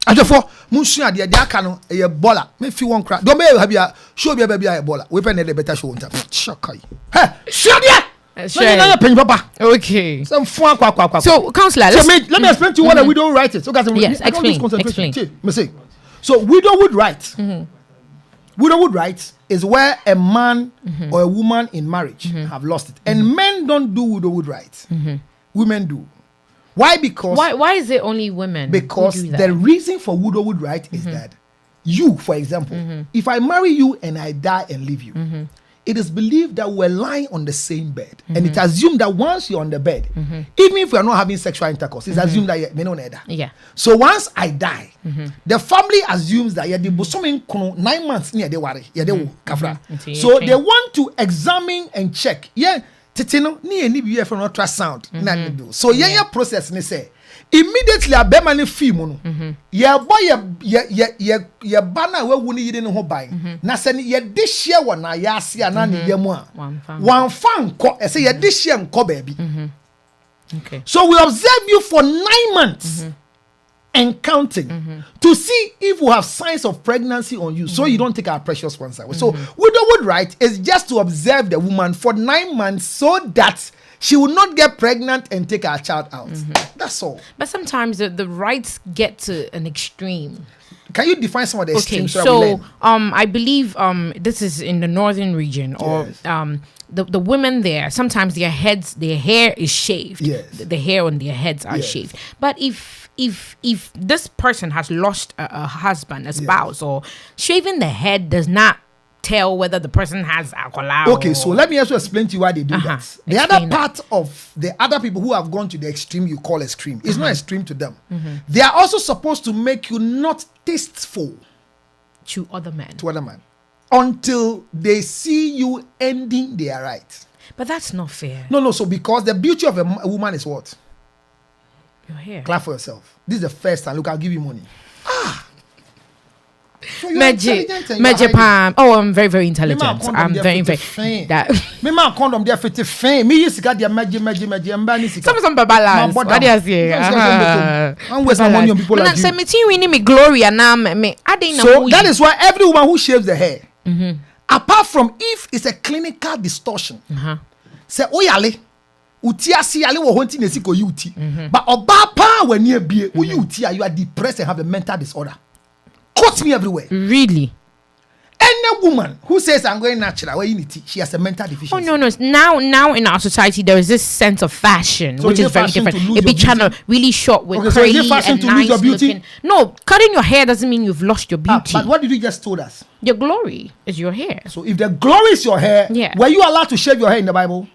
Ajofo munsu ade ade aka no e bola me fi won kra do me ha bia show bia bia e bola we pen the better show nta shakai he show dia na pen papa. Okay, so counselor, let me explain to you what a widow right is. Yes, explain. Me say so widowhood right. Widowhood right is where a man or a woman in marriage have lost it, and men don't do widowhood rights. Women do. Why? Because why is it only women? Because the reason for widowhood right is that you, for example, if I marry you and I die and leave you, it is believed that we're lying on the same bed, and it's assumed that once you're on the bed, even if we're not having sexual intercourse, it's assumed that you're So once I die, the family assumes that you're 9 months near the worry, so they want to examine and check. Titino ni eni bi from ultrasound na ne do so your process ne say immediately abema ne film no ye boy ye bana we wu ni yire ne ho ban na se ye de hye wo na ya ase ana ne yam a wan fan ko e say ye de hye nko ba bi. Okay, so we observe you for 9 months and counting to see if we have signs of pregnancy on you, so you don't take our precious ones away. So widowhood right is just to observe the woman for 9 months so that she will not get pregnant and take our child out. That's all. But sometimes the rights get to an extreme. Can you define some of the Okay, extremes? so I believe this is in the northern region, or the women there, sometimes their hair is shaved. Yes. The hair on their heads are shaved. But if this person has lost a husband, a spouse, or shaving the head does not tell whether the person has alcohol. Okay, so let me also explain to you why they do that. The other part of the other people who have gone to the extreme you call extreme, it's not extreme to them. They are also supposed to make you not tasteful to other men. Until they see you ending their right. But that's not fair. No, so because the beauty of a woman is what? Your hair. Clap for yourself. This is the first time. Look, I'll give you money. So you Pam. Oh, I'm very, very intelligent. I'm very that. Me man condom there 50 fame. Me used to get their magic. Some babalas. What do you say? I'm wasting money on people like you. Me glory and me. So that is why every woman who shaves the hair, apart from if it's a clinical distortion, say oyale. Utiasi ale wo honti nesi ko uti. But oba pa when you be uti you are depressed and have a mental disorder. Quote me everywhere. Really? Any woman who says I'm going natural, she has a mental deficiency. Oh no! Now in our society there is this sense of fashion, which is very different. It be trying to really short with curly and nice looking. No, cutting your hair doesn't mean you've lost your beauty. But what did you just told us? Your glory is your hair. So if the glory is your hair, were you allowed to shave your hair in the Bible?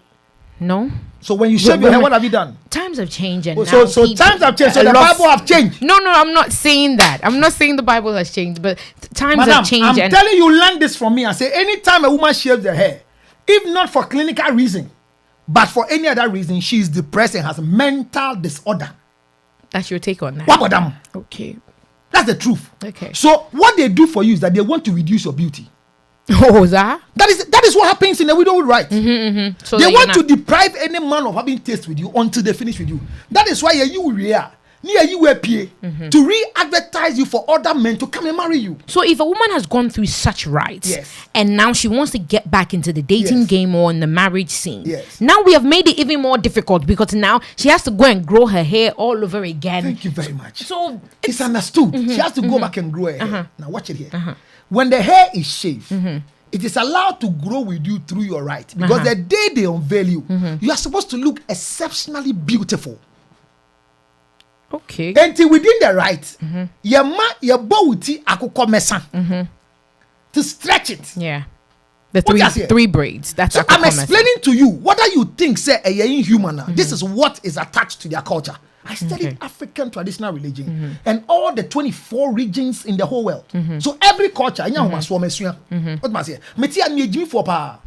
No. So when you shave your hair, what have you done? Times have changed, and so times have changed. So the Bible have changed. No, I'm not saying that. I'm not saying the Bible has changed, but times have changed. I'm telling you, learn this from me. I say, anytime a woman shaves her hair, if not for clinical reason, but for any other reason, she is depressed and has mental disorder. That's your take on that. What about them? Okay, that's the truth. Okay. So what they do for you is that they want to reduce your beauty. Oh, that is what happens in the widowhood, right? So they want to deprive any man of having taste with you until they finish with you. That is why you to re-advertise you for other men to come and marry you. So if a woman has gone through such rights, and now she wants to get back into the dating game or in the marriage scene, now we have made it even more difficult because now she has to go and grow her hair all over again. Thank you very much. So it's understood. She has to go back and grow her hair. Now watch it here. When the hair is shaved, it is allowed to grow with you through your right. Because the day they unveil you, you are supposed to look exceptionally beautiful. Okay. Until within the right, your body to stretch it. Yeah. The three braids. That's so I'm explaining to you whether you think say a inhuman. This is what is attached to their culture. I studied African traditional religion and all the 24 regions in the whole world. So every culture, what must say? Metia me Jimmy for pa.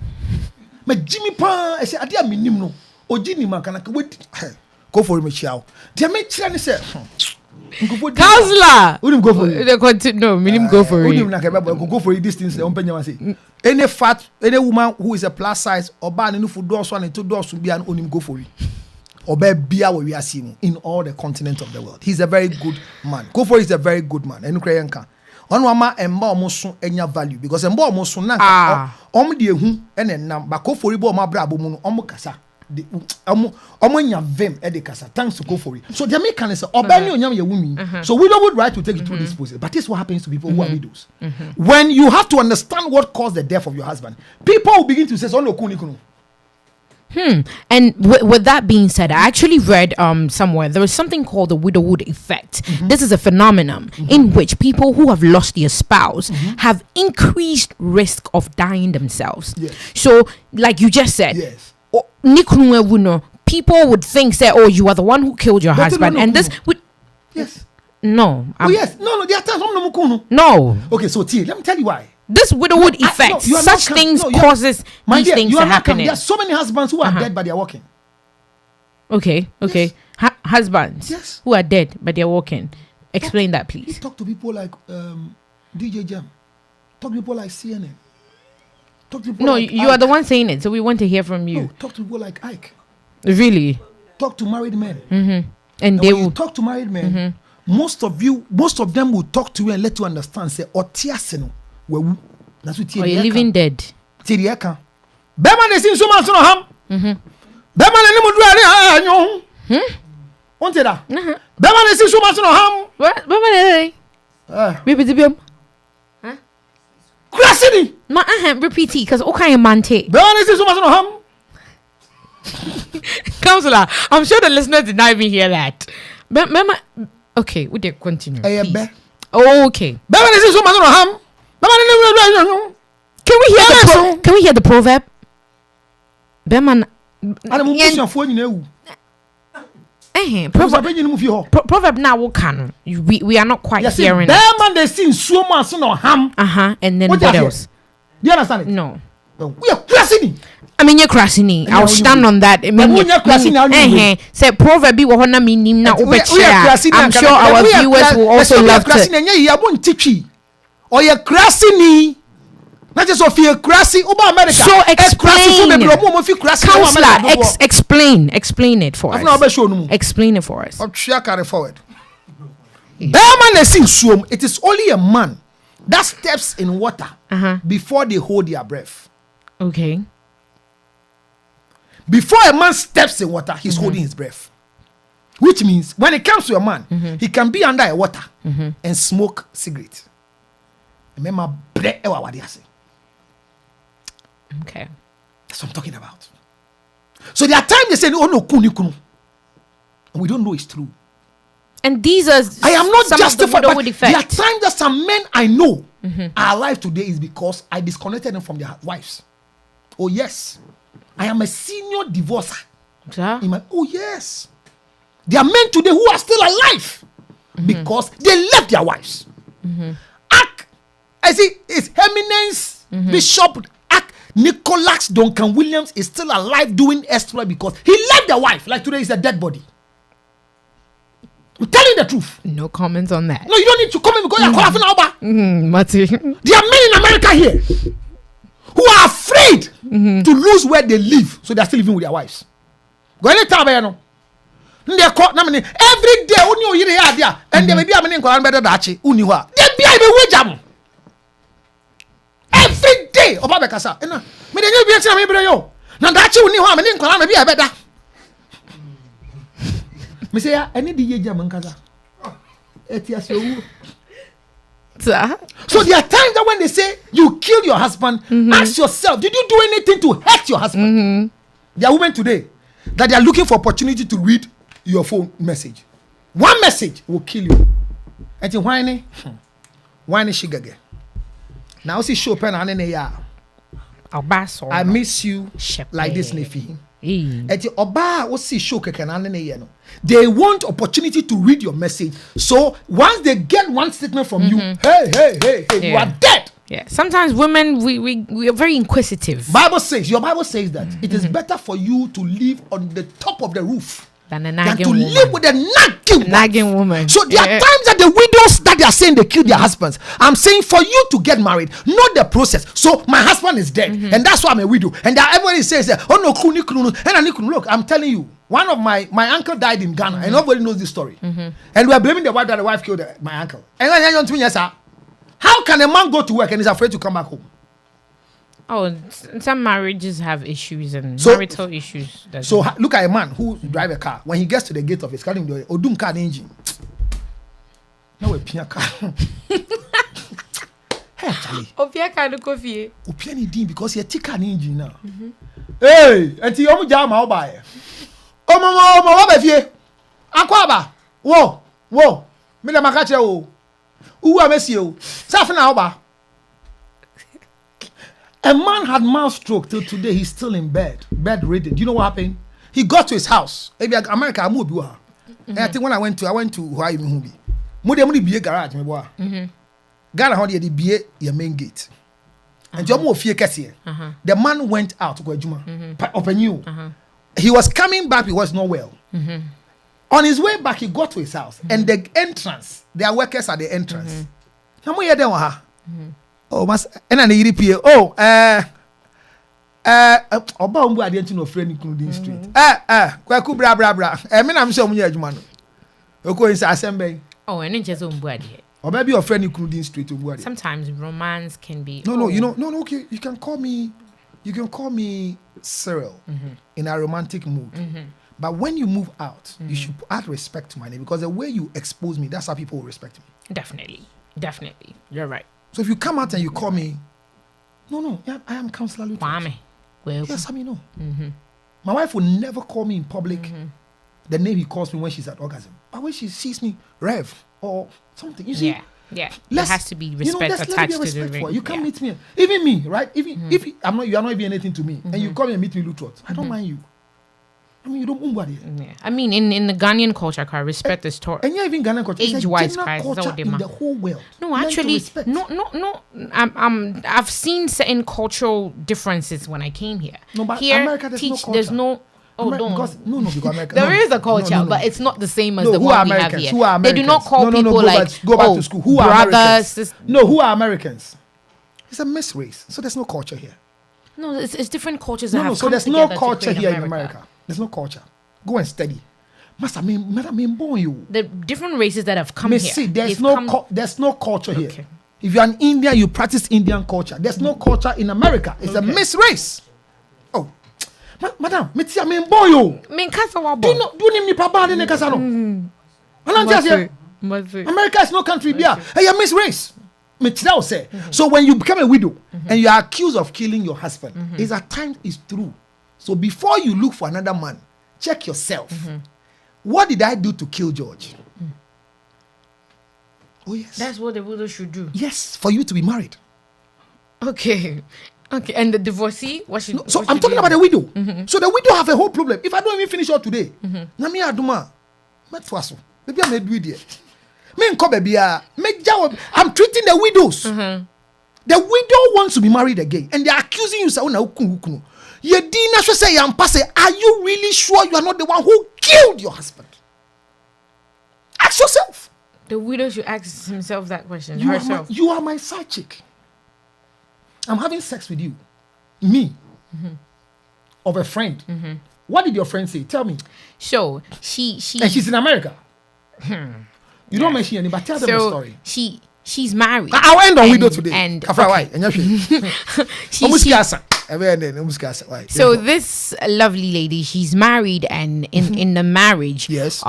Me Jimmy pa. I say adia minim no. Ojini man kana go for me chiao. Dia me chira ni say. Counselor. Who go for it? No, minim go for it. Go for it. This things the ompenya say. Any fat, any woman who is a plus size or ban any food doors one and two doors will be an onim go for it. We are seeing in all the continents of the world. He's a very good man. Kofo is a very good man. And Ukrainian on wama emba omoso enya value because emba omoso na de ehu ene nam ba Kofo ribo o mabra abomu no omo kasa de omo nya vem e de kasa thanks to Kofo. So the American is obani onyam ye wumi. So we don't would right to take you through this process. But this is what happens to people who are widows. When you have to understand what caused the death of your husband, people will begin to say oh no kunu. And with that being said, I actually read somewhere there is something called the widowhood effect. This is a phenomenon in which people who have lost their spouse have increased risk of dying themselves. So, like you just said, people would think, say, oh, you are the one who killed your husband, and this would no. No. There are times no. Okay, so T, let me tell you why. This widowhood effect, such things causes these things to happen. There are so many husbands who are dead but they are walking. Okay. Husbands who are dead but they are walking. Explain that, please. Talk to people like DJ Jam. Talk to people like CNN. Talk to people like you are the one saying it, so we want to hear from you. No, talk to people like Ike. Really? Talk to married men. And they will talk to married men. Most of them will talk to you and let you understand. Say, Otiaseno. Or you're living dead. Bema de sin so man so ham. Bema ne mu duare anyo. Onte da. Bema de sin so man so ham. What? Bema Baby Dibium. Crasini. Ma repeat it, cause okay man take. Bema is so much no ham. Counselor, I'm sure the listeners did not even hear that. Bema, okay, we did continue. Be. Okay. Bema is so much no ham. Can we hear the proverb? Bema. Proverb now we can. We are not quite hearing. Bema they sing so much no ham. And then what else? Do you understand it? No. We are crashing. I mean, you're crashing. I'll stand on that. I mean, say proverb be what meaning now. I'm sure our viewers will also love to. Or you're crashing. Not just Sophia Crassi, America. So explain, Counselor. Explain it for us. Explain it for us. I'm sure carry forward. Bearman is in swim. It is only a man that steps in water before they hold their breath. Okay. Before a man steps in water, he's holding his breath. Which means when it comes to a man, he can be under a water and smoke cigarette. Remember, okay. That's what I'm talking about. So there are times they say, oh no, kunu. And we don't know it's true. And these are I am not justified, but there are times that some men I know are alive today is because I disconnected them from their wives. Oh yes. I am a senior divorcer. Oh yes. There are men today who are still alive because they left their wives. I see His Eminence Bishop Nicholas Duncan Williams is still alive doing exploit because he left the wife. Like today, he's a dead body. I'm telling the truth. No comments on that. No, you don't need to comment because you're laughing about. Mati. There are men in America here who are afraid to lose where they live, so they're still living with their wives. Go anytime, you know. Every day, only you hear there, and they may be a man in Colombia that they be a jam. Every day, Obaba Kasa. Me the new be a me yo. Now that you knew how many in Colombia be a better. Me say, I need the jam in Kasa. So there are times that when they say you killed your husband, ask yourself, did you do anything to hurt your husband? There are women today that they are looking for opportunity to read your phone message. One message will kill you. And you whiny shigage. Now see show pen and I miss you like this Nefi. And Oba will see show keken. They want opportunity to read your message. So once they get one statement from you, hey, you are dead. Yeah. Sometimes women we are very inquisitive. Your Bible says that it is better for you to live on the top of the roof than to live with a nagging woman. So there are times that the widows that they are saying they killed their husbands. I'm saying for you to get married, not the process. So my husband is dead, and that's why I'm a widow. And everybody says, oh no, kunu. Look, I'm telling you, one of my uncle died in Ghana, and nobody knows this story. And we are blaming the wife that the wife killed my uncle. And how can a man go to work and is afraid to come back home? Oh, some marriages have issues and marital issues. So look at a man who drive a car. When he gets to the gate of his car, Odum car engine. No, a pia car. Hey, Charlie. Opia car no coffee. Opia ni din because he take an engine now. Hey, and ti omu jama oba. Oh mama, what be fie? Akwaba. Wo. Me le makache o. Who am I you? Safina oba. A man had mouth stroke till today. He's still in bedridden. Do you know what happened? He got to his house. Maybe America, I moved. And I think when I went to Hawaii, Mudi be a garage. Ghana, how did be your main gate? And Jomo fear Cassia. The man went out to Guajuma. Open you. He was coming back. He was not well. On his way back, he got to his house, and the entrance. There are workers at the entrance. How many there were? Oh, mas and an EDP. Oh, Oba umbu adienti no friend including street. Kwaku bra. Me na me so munye adwuma no. Oko insa assemble. Oh, and it just umbu adie. Oba be your friend including street umbu adie. Sometimes romance can be No, okay, you can call me Cyril in a romantic mood. But when you move out, you should add respect to my name because the way you expose me, that's how people will respect me. Definitely. Definitely. You're right. So if you come out and you call me, no, yeah, I am Counselor Luther. Kwame. Well, Yes, I mean, no. My wife will never call me in public the name he calls me when she's at orgasm. But when she sees me, Rev or something, you see. Yeah. There has to be respect attached to the ring. You can't meet me. Even me, right? Even if you are not even anything to me, and you come and meet me, Luther, I don't mind you. I mean, you don't own body. Yeah. I mean, in the Ghanaian culture, respect is taught. And yeah, even Ghanaian culture, Age-wise, culture in the whole world. No, actually, no. I've seen certain cultural differences when I came here. No, but here, America, there's no culture. There's no. Oh, because America. There is a culture, but it's not the same as the who one are we have Americans? here. Who are They do not call people go back to school. Who are brothers. No, who are Americans? It's a mixed race, so there's no culture here. No, it's different cultures that No, have so come there's no together to culture create here in America. There's no culture. Go and study. Master, me born you. The different races that have come here. See, there's no culture here. If you're an Indian, you practice Indian culture. There's no culture in America. It's a mixed race. Oh, madam, me born you. Me kasa wa Do you name me papa de kasa no? America is no country there. Hey, you mixed race. Say. So when you become a widow and you are accused of killing your husband, it's at times it's true. So before you look for another man, check yourself. What did I do to kill George? Oh yes. That's what the widow should do. Yes, for you to be married. Okay. And the divorcee, what should? So I'm talking about the widow. So the widow have a whole problem. If I don't even finish all today, Nami Aduma, maybe I may do it. I'm treating the widows. The widow wants to be married again, and they're accusing you. Are you really sure you are not the one who killed your husband? Ask yourself. The widow should ask himself that question. You are my side chick. I'm having sex with you. Me. Of a friend. What did your friend say? Tell me. So she and she's in America. You don't mention any, but tell them the story. She's married. I'll end on widow today. And so this lovely lady, she's married, and in the marriage, yes,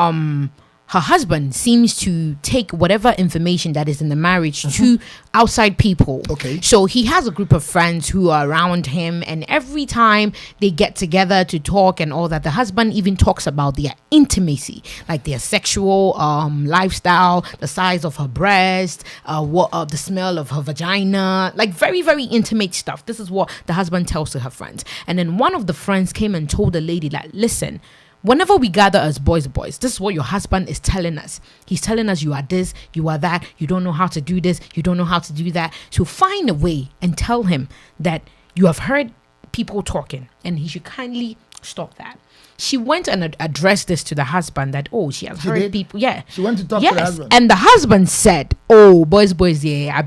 her husband seems to take whatever information that is in the marriage to outside people. Okay. So he has a group of friends who are around him, and every time they get together to talk and all that, the husband even talks about their intimacy, like their sexual lifestyle, the size of her breast, the smell of her vagina, like very, very intimate stuff. This is what the husband tells to her friends. And then one of the friends came and told the lady, like, listen, whenever we gather as boys, this is what your husband is telling us. He's telling us you are this, you are that, you don't know how to do this, you don't know how to do that. So find a way and tell him that you have heard people talking and he should kindly stop that. She went and addressed this to the husband that, she has heard people. Yeah. She went to talk to the husband. And the husband said, boys, yeah,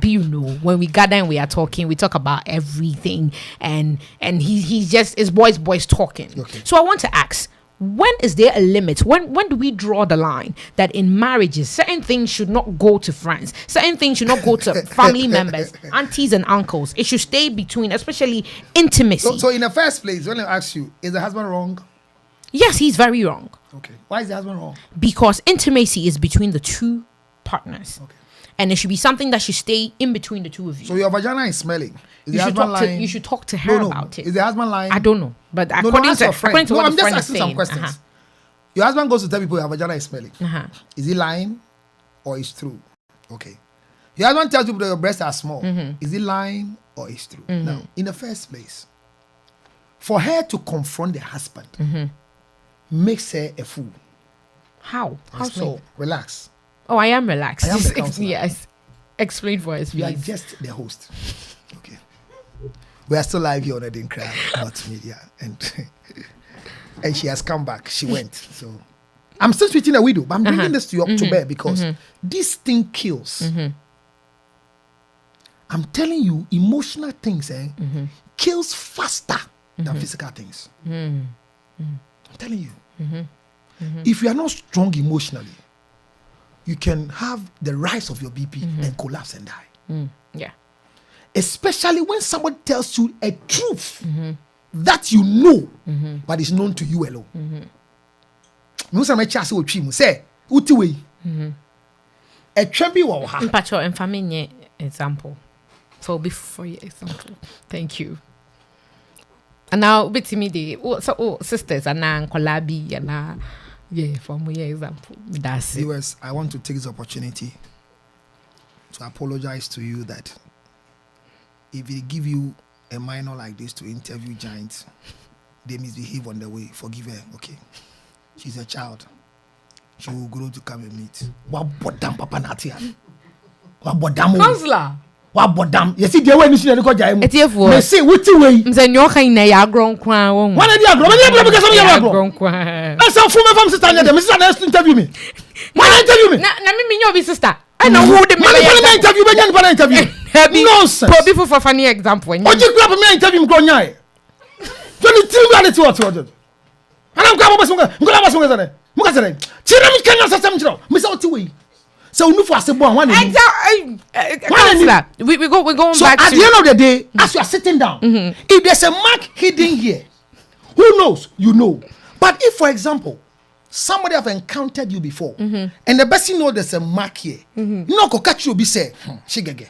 when we gather and we are talking, we talk about everything. And he's just, it's boys talking. Okay. So I want to ask, when is there a limit? When do we draw the line that in marriages, certain things should not go to friends, certain things should not go to family members, aunties and uncles? It should stay between, especially intimacy. So in the first place, when I ask you, is the husband wrong? Yes, he's very wrong. Okay. Why is the husband wrong? Because intimacy is between the two partners. Okay. And it should be something that should stay in between the two of you. So your vagina is smelling. You should talk to her about it. Is the husband lying? I don't know. But according to what the friend is saying. Some questions. Your husband goes to tell people your vagina is smelling. Is he lying or is true? Okay. Your husband tells people that your breasts are small. Is he lying or is true? Now, in the first place, for her to confront the husband makes her a fool. How? How so? Relax. Oh, I am relaxed. I am the counselor. Yes. Explain for us, please. You are just the host. Okay. We are still live here on ADINKRA Multimedia. And she has come back. She went. So I'm still speaking a widow, but I'm bringing this to you to bear because this thing kills. I'm telling you, emotional things kills faster than physical things. I'm telling you. If you are not strong emotionally, you can have the rise of your BP and collapse and die. Yeah. Especially when someone tells you a truth that you know, but is known to you alone. a champi wa ha. Mpacho and family example. So before your example. Thank you. And now bit me the sisters and now Kolabi and yeah, from your example. That's it. Viewers, I want to take this opportunity to apologize to you that if they give you a minor like this to interview giants, they misbehave on the way. Forgive her, okay? She's a child. She will grow to come and meet. What bodam papa natia? What bodam? Counselor. What bodam? You see the way you see the jaimu. Etiefo. Me say what the way? Mse nyoka ina ya grown kwa won. What are you grown? Me because some ya grown grown. kwa. That's how former fam sister there. Me sister na interview me. Why interview me? Na me nyo bi sister. I know who the man interview me nyan interview. Nonsense. But before for funny example. Oji grab me interview me grown nyai. 23 reality what. And I'm going to Muka sere. Chira mi kanya sasam chiro. Me say oti we. So unu for asebo one. We going so back at to the end of the day, as you are sitting down, if there's a mark hidden here, who knows? You know. But if, for example, somebody have encountered you before, and the person know there's a mark here, no ko catch you be say, shigege.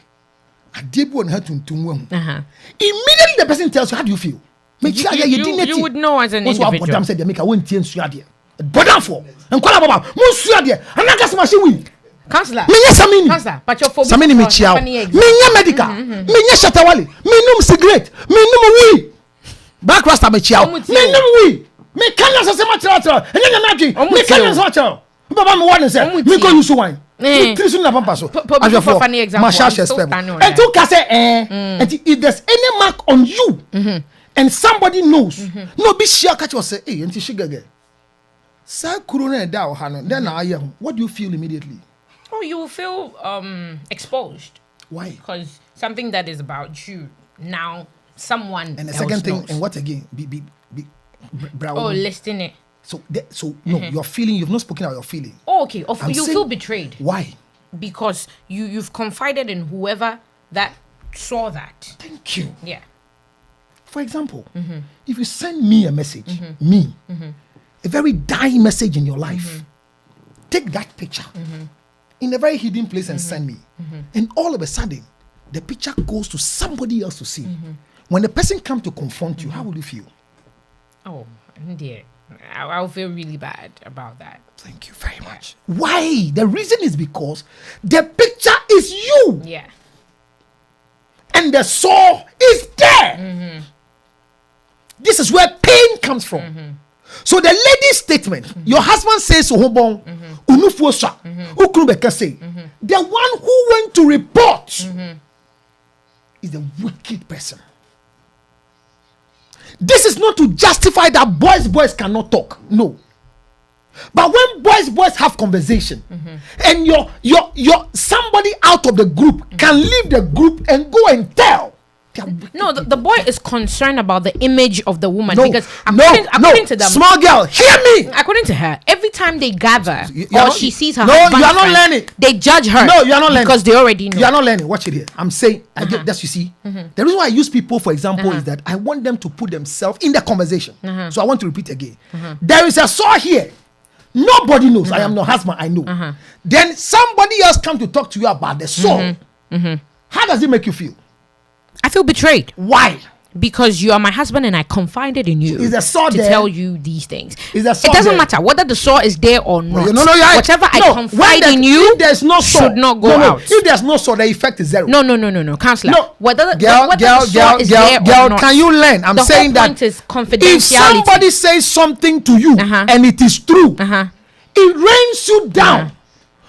Adebu on her immediately the person tells you, how do you feel? You would know as an individual. What said they make a win team suade. Bodam for. And call about mo suade. And I gas machine win. Counselor. Me nya samini. Counselor, but your phobia. Samini me chiao. Me nya medical. Me nya shatawali. Me num cigarette. Me num we. Back rasta me chiao. Me num we. Me kanya so sema chiao. Enya naji. Me kanya so chiao. Baba me one say. Me go use wine. Trisun na pampa so. As your funny example. And to kase and if there's any mark on you and somebody knows, no be sure catch you say, hey, enti shigege. Sa corona da o ha no. Then I am. What do you feel immediately? Oh, you will feel exposed. Why? Because something that is about you now, someone. And the else second thing, knows. and what again? Oh, listing it. So, no, you're feeling. You've not spoken about your feeling. Oh, okay. I'm You saying, feel betrayed. Why? Because you've confided in whoever that saw that. Thank you. Yeah. For example, if you send me a message, a very dying message in your life, take that picture in a very hidden place and send me. And all of a sudden, the picture goes to somebody else to see. When the person comes to confront you, how will you feel? Oh, dear. I'll feel really bad about that. Thank you very much. Why? The reason is because the picture is you. Yeah. And the sore is there. This is where pain comes from. So the lady's statement, your husband says, the one who went to report is a wicked person. This is not to justify that boys cannot talk. No. But when boys have conversation, and your somebody out of the group can leave the group and go and tell. No, the boy is concerned about the image of the woman, No, because according to them, small girl, hear me. according to her, every time they gather are or not- she sees her No, you husband's are not friends, learning. they judge her. No, you are not learning. because they already know. You are not learning. Watch it here. I'm saying, I get that you see. The reason why I use people, for example, is that I want them to put themselves in the conversation. So I want to repeat again. There is a saw here. Nobody knows. I am no husband. I know. Then somebody else come to talk to you about the saw. How does it make you feel? I feel betrayed Why? because you are my husband and I confided in you Is the saw to there? tell you these things. Is the saw It doesn't there? matter whether the saw is there or not. No, you're right. Whatever I No, confide when in you if there's no saw, should not go out. If there's no saw, the effect is zero. No, counselor. No, Whether girl, the saw is there or not. can you learn? I'm the saying whole that point is if confidentiality. somebody says something to you and it is true, it rains you down.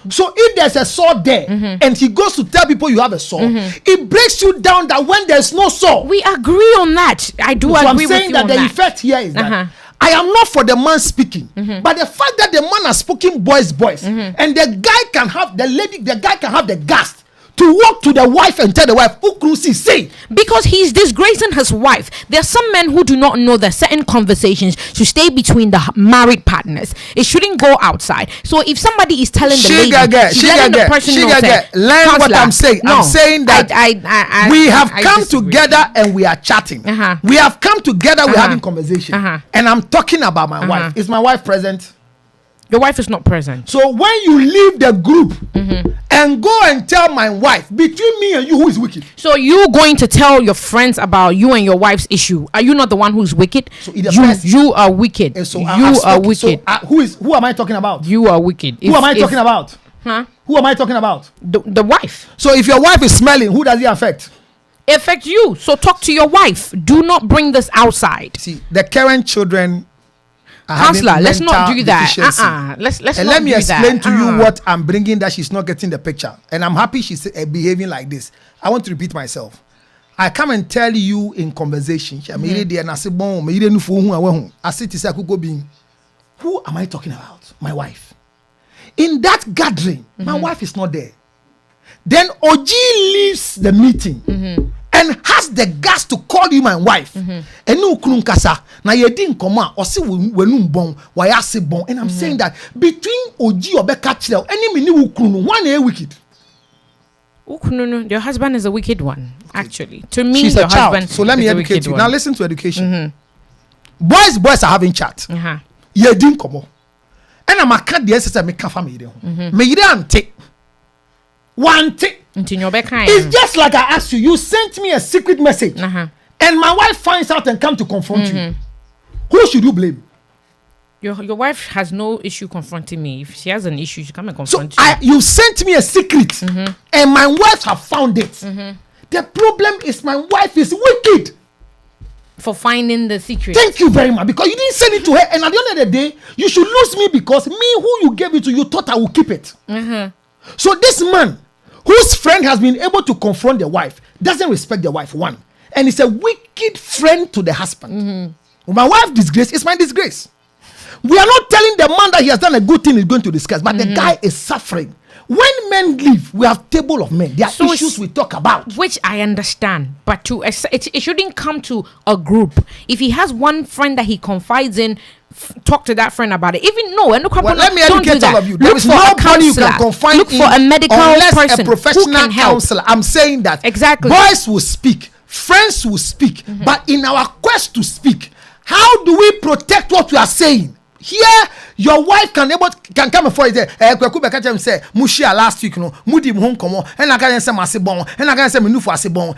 So if there's a saw there and he goes to tell people you have a saw, it breaks you down that when there's no saw. We agree on that. I do So agree I'm with saying you that on the that. effect here is that I am not for the man speaking, but the fact that the man has spoken boys, and the guy can have the guy can have the guts to walk to the wife and tell the wife, "Ukrusi say." Because he's disgracing his wife. There are some men who do not know that certain conversations should stay between the married partners. It shouldn't go outside. So if somebody is telling the lady, she's letting the person know that, Learn what "Counselor, I'm saying. no, I'm saying that I we have come disagree." together and we are chatting. We have come together, we're having conversation. And I'm talking about my wife. Is my wife present? Your wife is not present. So when you leave the group and go and tell my wife, between me and you, who is wicked? So you going to tell your friends about you and your wife's issue? Are you not the one who's wicked? So you are wicked. And so you are wicked. So, who am I talking about? You are wicked. Who am I talking about? Huh? Who am I talking about? The wife. So if your wife is smelling, who does it affect? It affects you. So talk to your wife. Do not bring this outside. See, the current children are Counselor, let's not do that. Let's and let me explain to you what I'm bringing, that she's not getting the picture. And I'm happy she's behaving like this. I want to repeat myself. I come and tell you in conversation. Who am I talking about? My wife. In that gathering, my wife is not there. Then OG leaves the meeting and has the guts to call you my wife. And no kasa na yedin koma or see wenum bon wayase bon. And I'm saying that between OG or Bekachel, any mini ukunu, one a wicked. No, your husband is a wicked one. Actually, to me, she's your a child. husband. So let me educate you. Now listen to education. Boys are having chat. Yedin komo. And I'm a cat the SSM me kafa me de. Me yide ante. One thing. It's just like I asked you. You sent me a secret message, and my wife finds out and come to confront you. Who should you blame? Your wife has no issue confronting me. If she has an issue, she come and confront you. You sent me a secret, and my wife have found it. The problem is my wife is wicked. For finding the secret. Thank you very much, because you didn't send it to her, and at the end of the day, you should lose me because me who you gave it to, you thought I would keep it. So this man, whose friend has been able to confront the wife, doesn't respect the wife, one. And it's a wicked friend to the husband. When my wife disgrace, it's my disgrace. We are not telling the man that he has done a good thing he's going to discuss, but the guy is suffering. When men leave, we have table of men. There are issues we talk about. Which I understand, but it shouldn't come to a group. If he has one friend that he confides in, talk to that friend about it. Even let me educate all of you. There is nobody you can confide in. Look for a medical person, a professional counselor. I'm saying that exactly. Boys will speak, friends will speak, but in our quest to speak, how do we protect what we are saying? Here, your wife can come before you say, say, Mushia last week, no, Mudi home come on, and I can say Masibon, and I can say Menu for Asibon.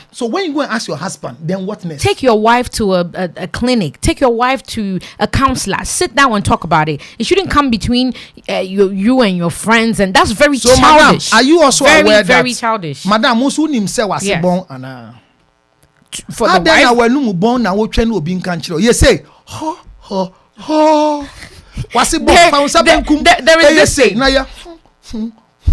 So when you go and ask your husband, then what next? Take your wife to a clinic, take your wife to a counselor, sit down and talk about it. It shouldn't come between you and your friends, and that's very childish. Madam, are you also aware that very childish? Madam, Musu himself was born and for the wife. You say, there is this thing.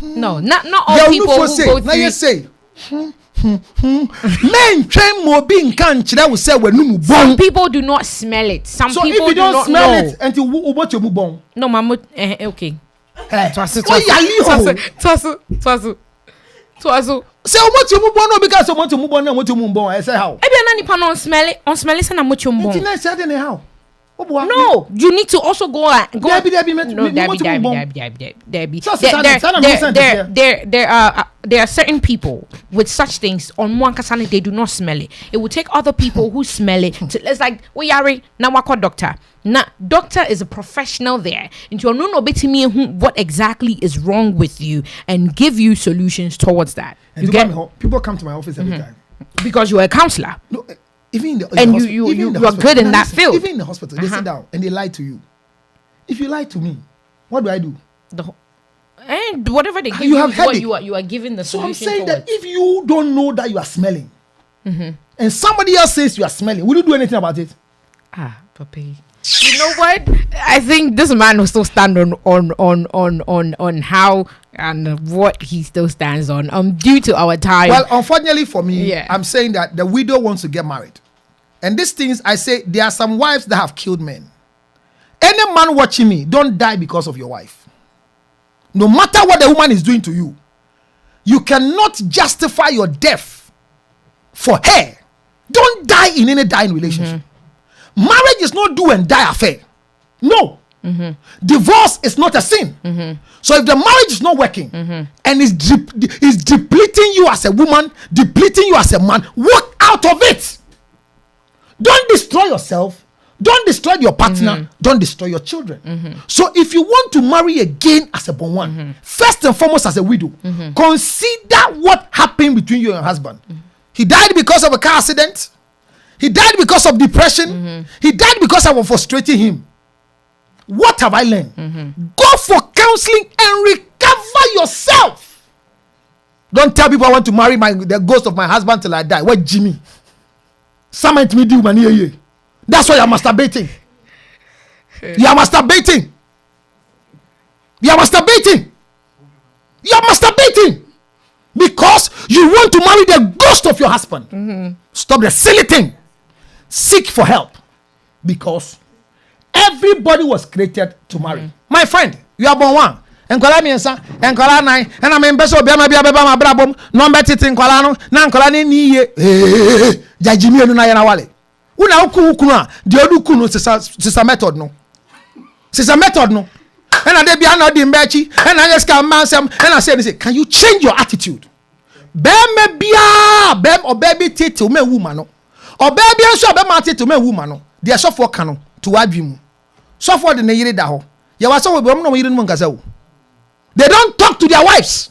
No, not all people who go through. You say, men train more being country that will say when some people do not smell it. Some so people if you don't do not smell know it until what you move on. No, mama. Okay. Twasu. Say what you move on because I want to move on and what you move on. I say how? Ebi na nipa no smell it. On smell it say na mo chum bon. How? No, you need to also go. There are certain people with such things on one kasane they do not smell it. It will take other people who smell it. It's like we are now wako doctor. Now doctor is a professional there, and you know what exactly is wrong with you and give you solutions towards that. People come to my office every time because you are a counselor. No. Even you are good in that field. Even in the hospital, they sit down and they lie to you. If you lie to me, what do I do? And whatever they give you, you are giving the solution. So I'm saying that if you don't know that you are smelling, and somebody else says you are smelling, will you do anything about it? Papi. You know what? I think this man will still stand on how and what he still stands on. Due to our time. Well, unfortunately for me, I'm saying that the widow wants to get married. And these things, I say, there are some wives that have killed men. Any man watching me, don't die because of your wife. No matter what the woman is doing to you, you cannot justify your death for her. Don't die in any dying relationship. Marriage is not do and die affair. No. Divorce is not a sin. So if the marriage is not working and is depleting you as a woman, depleting you as a man, walk out of it. Don't destroy yourself. Don't destroy your partner. Don't destroy your children. So if you want to marry again as a born one, first and foremost as a widow, consider what happened between you and your husband. He died because of a car accident. He died because of depression. He died because I was frustrating him. What have I learned? Go for counseling and recover yourself. Don't tell people I want to marry the ghost of my husband till I die. What, Jimmy? Someone to me do money. That's why you're masturbating. You're masturbating. You're masturbating. You're masturbating. Because you want to marry the ghost of your husband. Stop the silly thing. Seek for help. Because everybody was created to marry. My friend, you are born one. Enkola miensa, enkola nine, and I'm in beso biama biaba ma brabom, no better thing kolano, na enkola ni ye. Jajimi enu na yana wale. Una uku na, the odu kunu sisa method no. Sisa method no. And I be an odi mbechi, and I just can man some, and I say, can you change your attitude? Bem bia, bem or baby titi me woman no. Or baby and so be ma titi me woman no. They are so for kanu to adwimu. So for the neyire da ho. Ya waso we bom no yire no nkasa wo. They don't talk to their wives.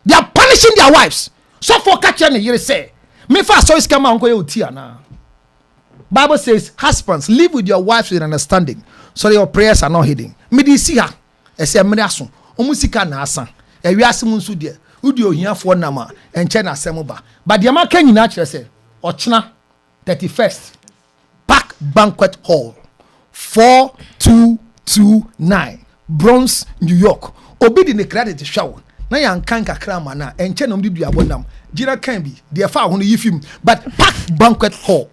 They are punishing their wives. So for catch and you say, me first so is come on na. Bible says, husbands, live with your wives with understanding, so that your prayers are not hidden. Me di see her. E say me aso. Omusika na asan. E wi asem nso de. Udi ohiafo nama enche na asem ba. But the man kan nyina kire say, ochna 31st Park Banquet Hall 4229 Bronx, New York. Obi di ne credit show na yan kan kakra ma na enche no mdi du abonam gira kan bi de fa ho no yifim but Park Banquet Hall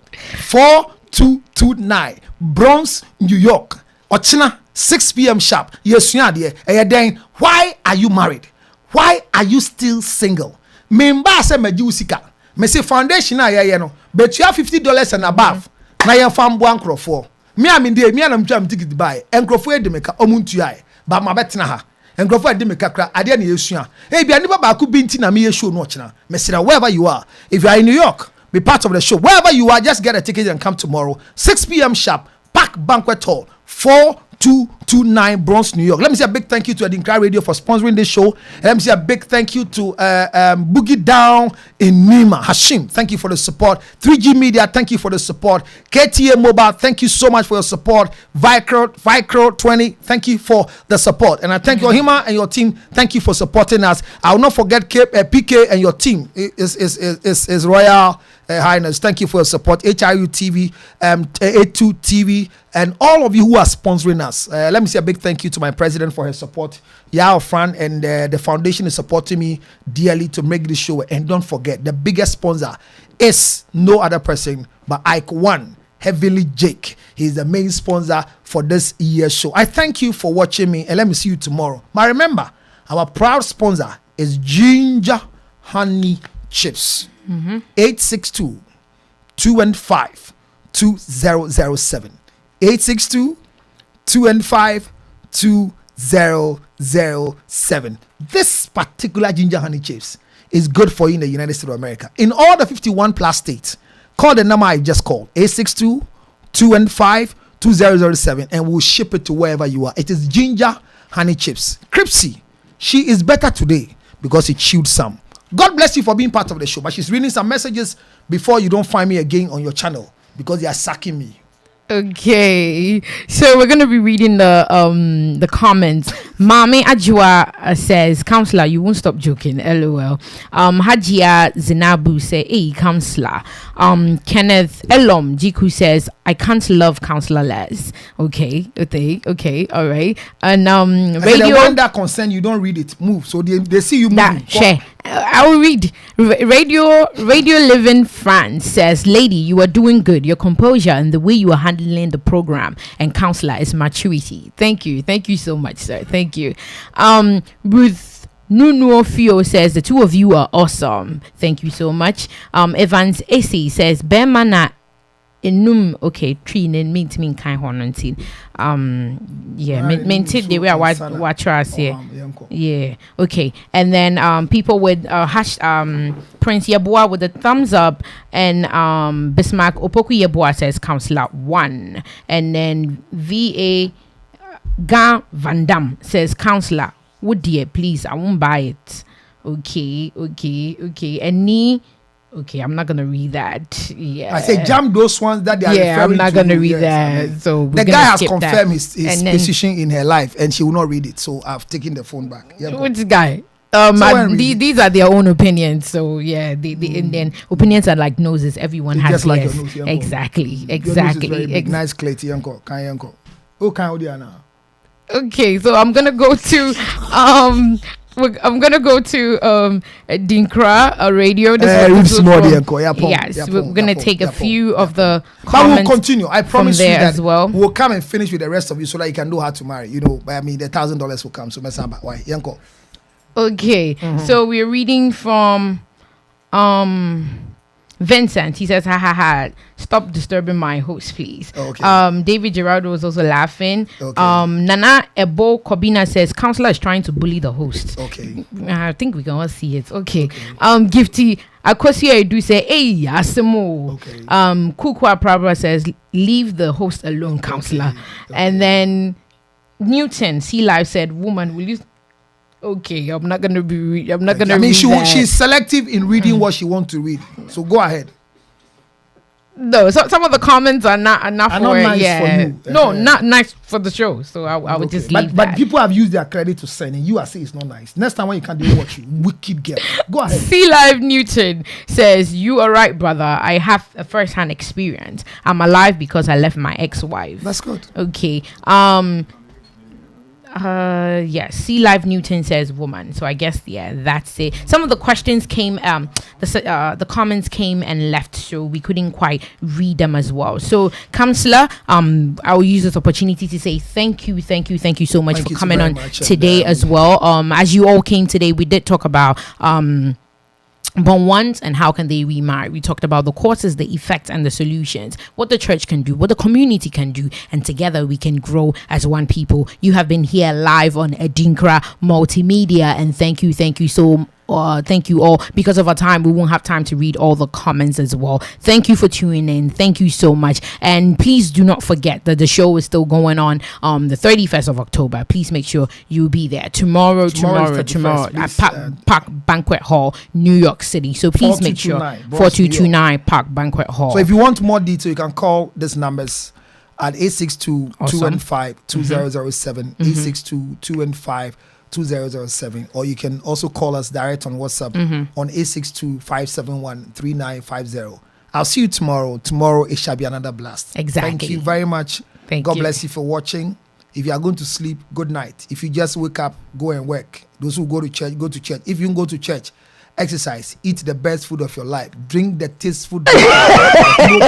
4229 Bronx, New York. Ochina 6 p.m. sharp. Yesua de den. Why are you married? Why are you still single? Memba say meji usika. Me say foundation na ye no bet you have $50 and above. Na ye fam bo ankrofo. Me am dey me anam twam ticket buy. Enkrofo e de meka omuntu ai. Ba ma betena ha. Enkrofo de meka kra ade na yesua. Eh bia nipa ba ku binti na me show no ochina. Me say wherever you are. If you are in New York, be part of the show. Wherever you are, just get a ticket and come tomorrow. 6 p.m. sharp. Park Banquet Hall 4229 Bronx, New York. Let me say a big thank you to ADINKRA Radio for sponsoring this show. And let me say a big thank you to Boogie Down in Nima. Hashim, thank you for the support. 3G Media, thank you for the support. KTA Mobile, thank you so much for your support. Vicro 20, thank you for the support. And I thank you, Ohima and your team. Thank you for supporting us. I will not forget PK and your team is Royal Highness. Thank you for your support. HIU TV, A2 TV, and all of you who are sponsoring us. Let me say a big thank you to my president for his support. Yao Fran and the foundation is supporting me dearly to make this show. And don't forget, the biggest sponsor is no other person but Ike One, Heavenly Jake. He's the main sponsor for this year's show. I thank you for watching me, and let me see you tomorrow. But remember, our proud sponsor is Ginger Honey Chips. 862-215-2007. 862-215-2007. This particular ginger honey chips is good for you in the United States of America. In all the 51 plus states, call the number I just called, 862-215-2007, and we'll ship it to wherever you are. It is ginger honey chips. Cripsy, she is better today because she chewed some. God bless you for being part of the show. But she's reading some messages before you don't find me again on your channel because they are sacking me. Okay, so we're gonna be reading the comments. Mami Ajua says, "Counselor, you won't stop joking." LOL. Hajia Zinabu say, "Hey, counselor." Kenneth Elom Jiku says, "I can't love Counselor less." Okay, all right. And radio the one that concern you don't read it. Move so they see you move. Share. I will read. Radio Living France says, "Lady, you are doing good. Your composure and the way you are handling the program and counselor is maturity." Thank you so much, sir. Thank you. Ruth Nunuofio says, "The two of you are awesome." Thank you so much. Evans AC says, "Bemana enum okay tree nen mean kind honantin maintain the way I watch us here. Yeah, okay. And then people with Prince Yeboah with the thumbs up, and Bismarck Opoku Yeboah says Counselor 1, and then VA Gan Van Dam says Counselor, would dear please, I won't buy it. Okay. And okay, I'm not gonna read that. Yeah, I say jam those ones that they are referring to. I'm not gonna read that. I mean, so the guy has confirmed his position in her life, and she will not read it. So I've taken the phone back. Which guy? These are their own opinions. So yeah, and then opinions are like noses. Everyone has just like your nose, exactly. Your nose is very big. Nice clay, yanko. Can yanko? Oh, can you now? Okay, so I'm gonna go to ADINKRA radio. We're gonna take a few of the comments. But we'll continue. I promise you that as well. We'll come and finish with the rest of you so that you can know how to marry. You know, I mean, the $1,000 will come. So, why, yanko? Okay, so we're reading from Vincent. He says, ha, stop disturbing my host, please. Okay. David Gerardo was also laughing. Okay. Nana Ebo Kobina says, Counselor is trying to bully the host. Okay. I think we can all see it. Okay. Gifty Akosia I do say, hey, Asimo. Okay. Kukwa Prabha says, leave the host alone, Counselor. Okay. And then Newton C Live said, woman, will you? Okay, I'm not gonna be. I'm not gonna. I mean, read she's selective in reading what she wants to read. So go ahead. No, so some of the comments are not nice for you. No, not nice for the show. So I would just leave But people have used their credit to send, and you are saying it's not nice. Next time when you can't do what you wicked girl. Go ahead. C Live Newton says, you are right, brother. I have a first-hand experience. I'm alive because I left my ex-wife. That's good. Okay. Yes, C Live Newton says woman. So I guess that's it. Some of the questions came the comments came and left, so we couldn't quite read them as well. So Counselor, I will use this opportunity to say thank you so much for coming on today as well. As you all came today, we did talk about born ones and how can they remarry. We talked about the causes, the effects, and the solutions, what the church can do, what the community can do, and together we can grow as one people. You have been here live on ADINKRA Multimedia, and thank you so thank you all. Because of our time, we won't have time to read all the comments as well. Thank you for tuning in. Thank you so much. And please do not forget that the show is still going on the 31st of October. Please make sure you be there tomorrow at Park Banquet Hall, New York City. So please make sure 4229 Park Banquet Hall. So if you want more detail, you can call these numbers at 862-215-2007, 862-215-2007, or you can also call us direct on WhatsApp on 862-571-3950. I'll see you tomorrow. Tomorrow it shall be another blast. Exactly. Thank you very much. God you. bless you for watching. If you are going to sleep, good night. If you just wake up, go and work. Those who go to church, go to church. If you go to church, exercise, eat the best food of your life, drink the tasteful drink. Time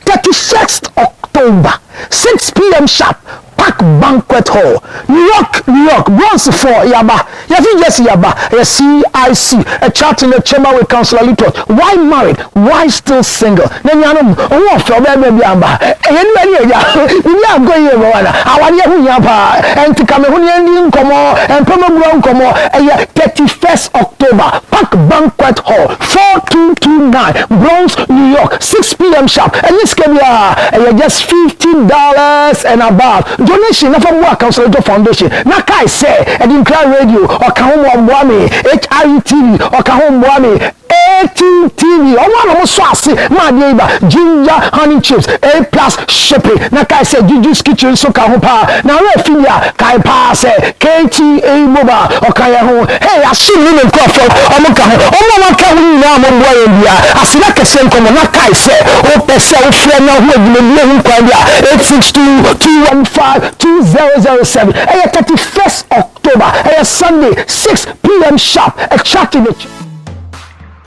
36th October, 6 p.m. sharp, Park Banquet Hall, New York, Bronx 4, Yaba. Yes, Yaba, a CIC, a chat in the chamber with Councilor Little. Why married? Why still single? Then you know, oh, for baby, Yaba. I'm going here, and to Cameroonian Como, and Pomegranate Como, 31st October, Park Banquet Hall, 4229, Bronx, New York, 6 p.m. sharp. And this can be just $50 and above. Donation from Work Council Foundation. Nakai say, ADINKRA Radio, or Kahom Wami, HITV, or Kahom Wami, ATV, or one of Swasi, my neighbor, Ginger Honey Chips, A+ shipping. Nakai say, Juju's Kitchen, so Kahopa. Now, Refilia, Kai Pass, KTA Moba, or Kayaho. Hey, I see you in Crawford, or Mokaho, or Maka, now, Mongolia. I see like a same comment. Nakai say, oh, Pesa, friend, now, who will be 862-215-2007. 31st October, Sunday, 6 p.m. sharp. A chat in the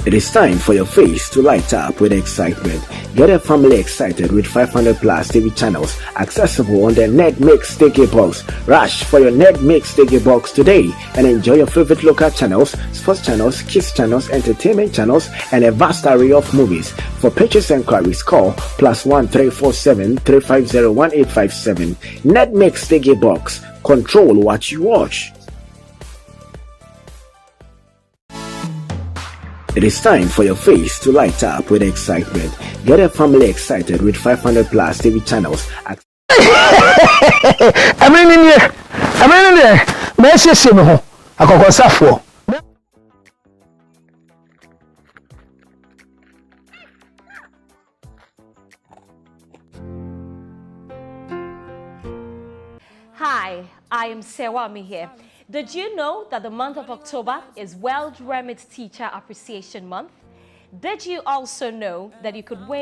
It is time for your face to light up with excitement. Get a family excited with 500 plus TV channels accessible on the Netmix Sticky Box. Rush for your Netmix Sticky Box today and enjoy your favorite local channels, sports channels, kids channels, entertainment channels, and a vast array of movies. For purchase enquiries, call +1 347 350 1857. Netmix Sticky Box. Control what you watch. It is time for your face to light up with excitement. Get a family excited with 500 plus TV channels. Hi, I am Sewami here. Did you know that the month of October is World Remit Teacher Appreciation Month? Did you also know that you could win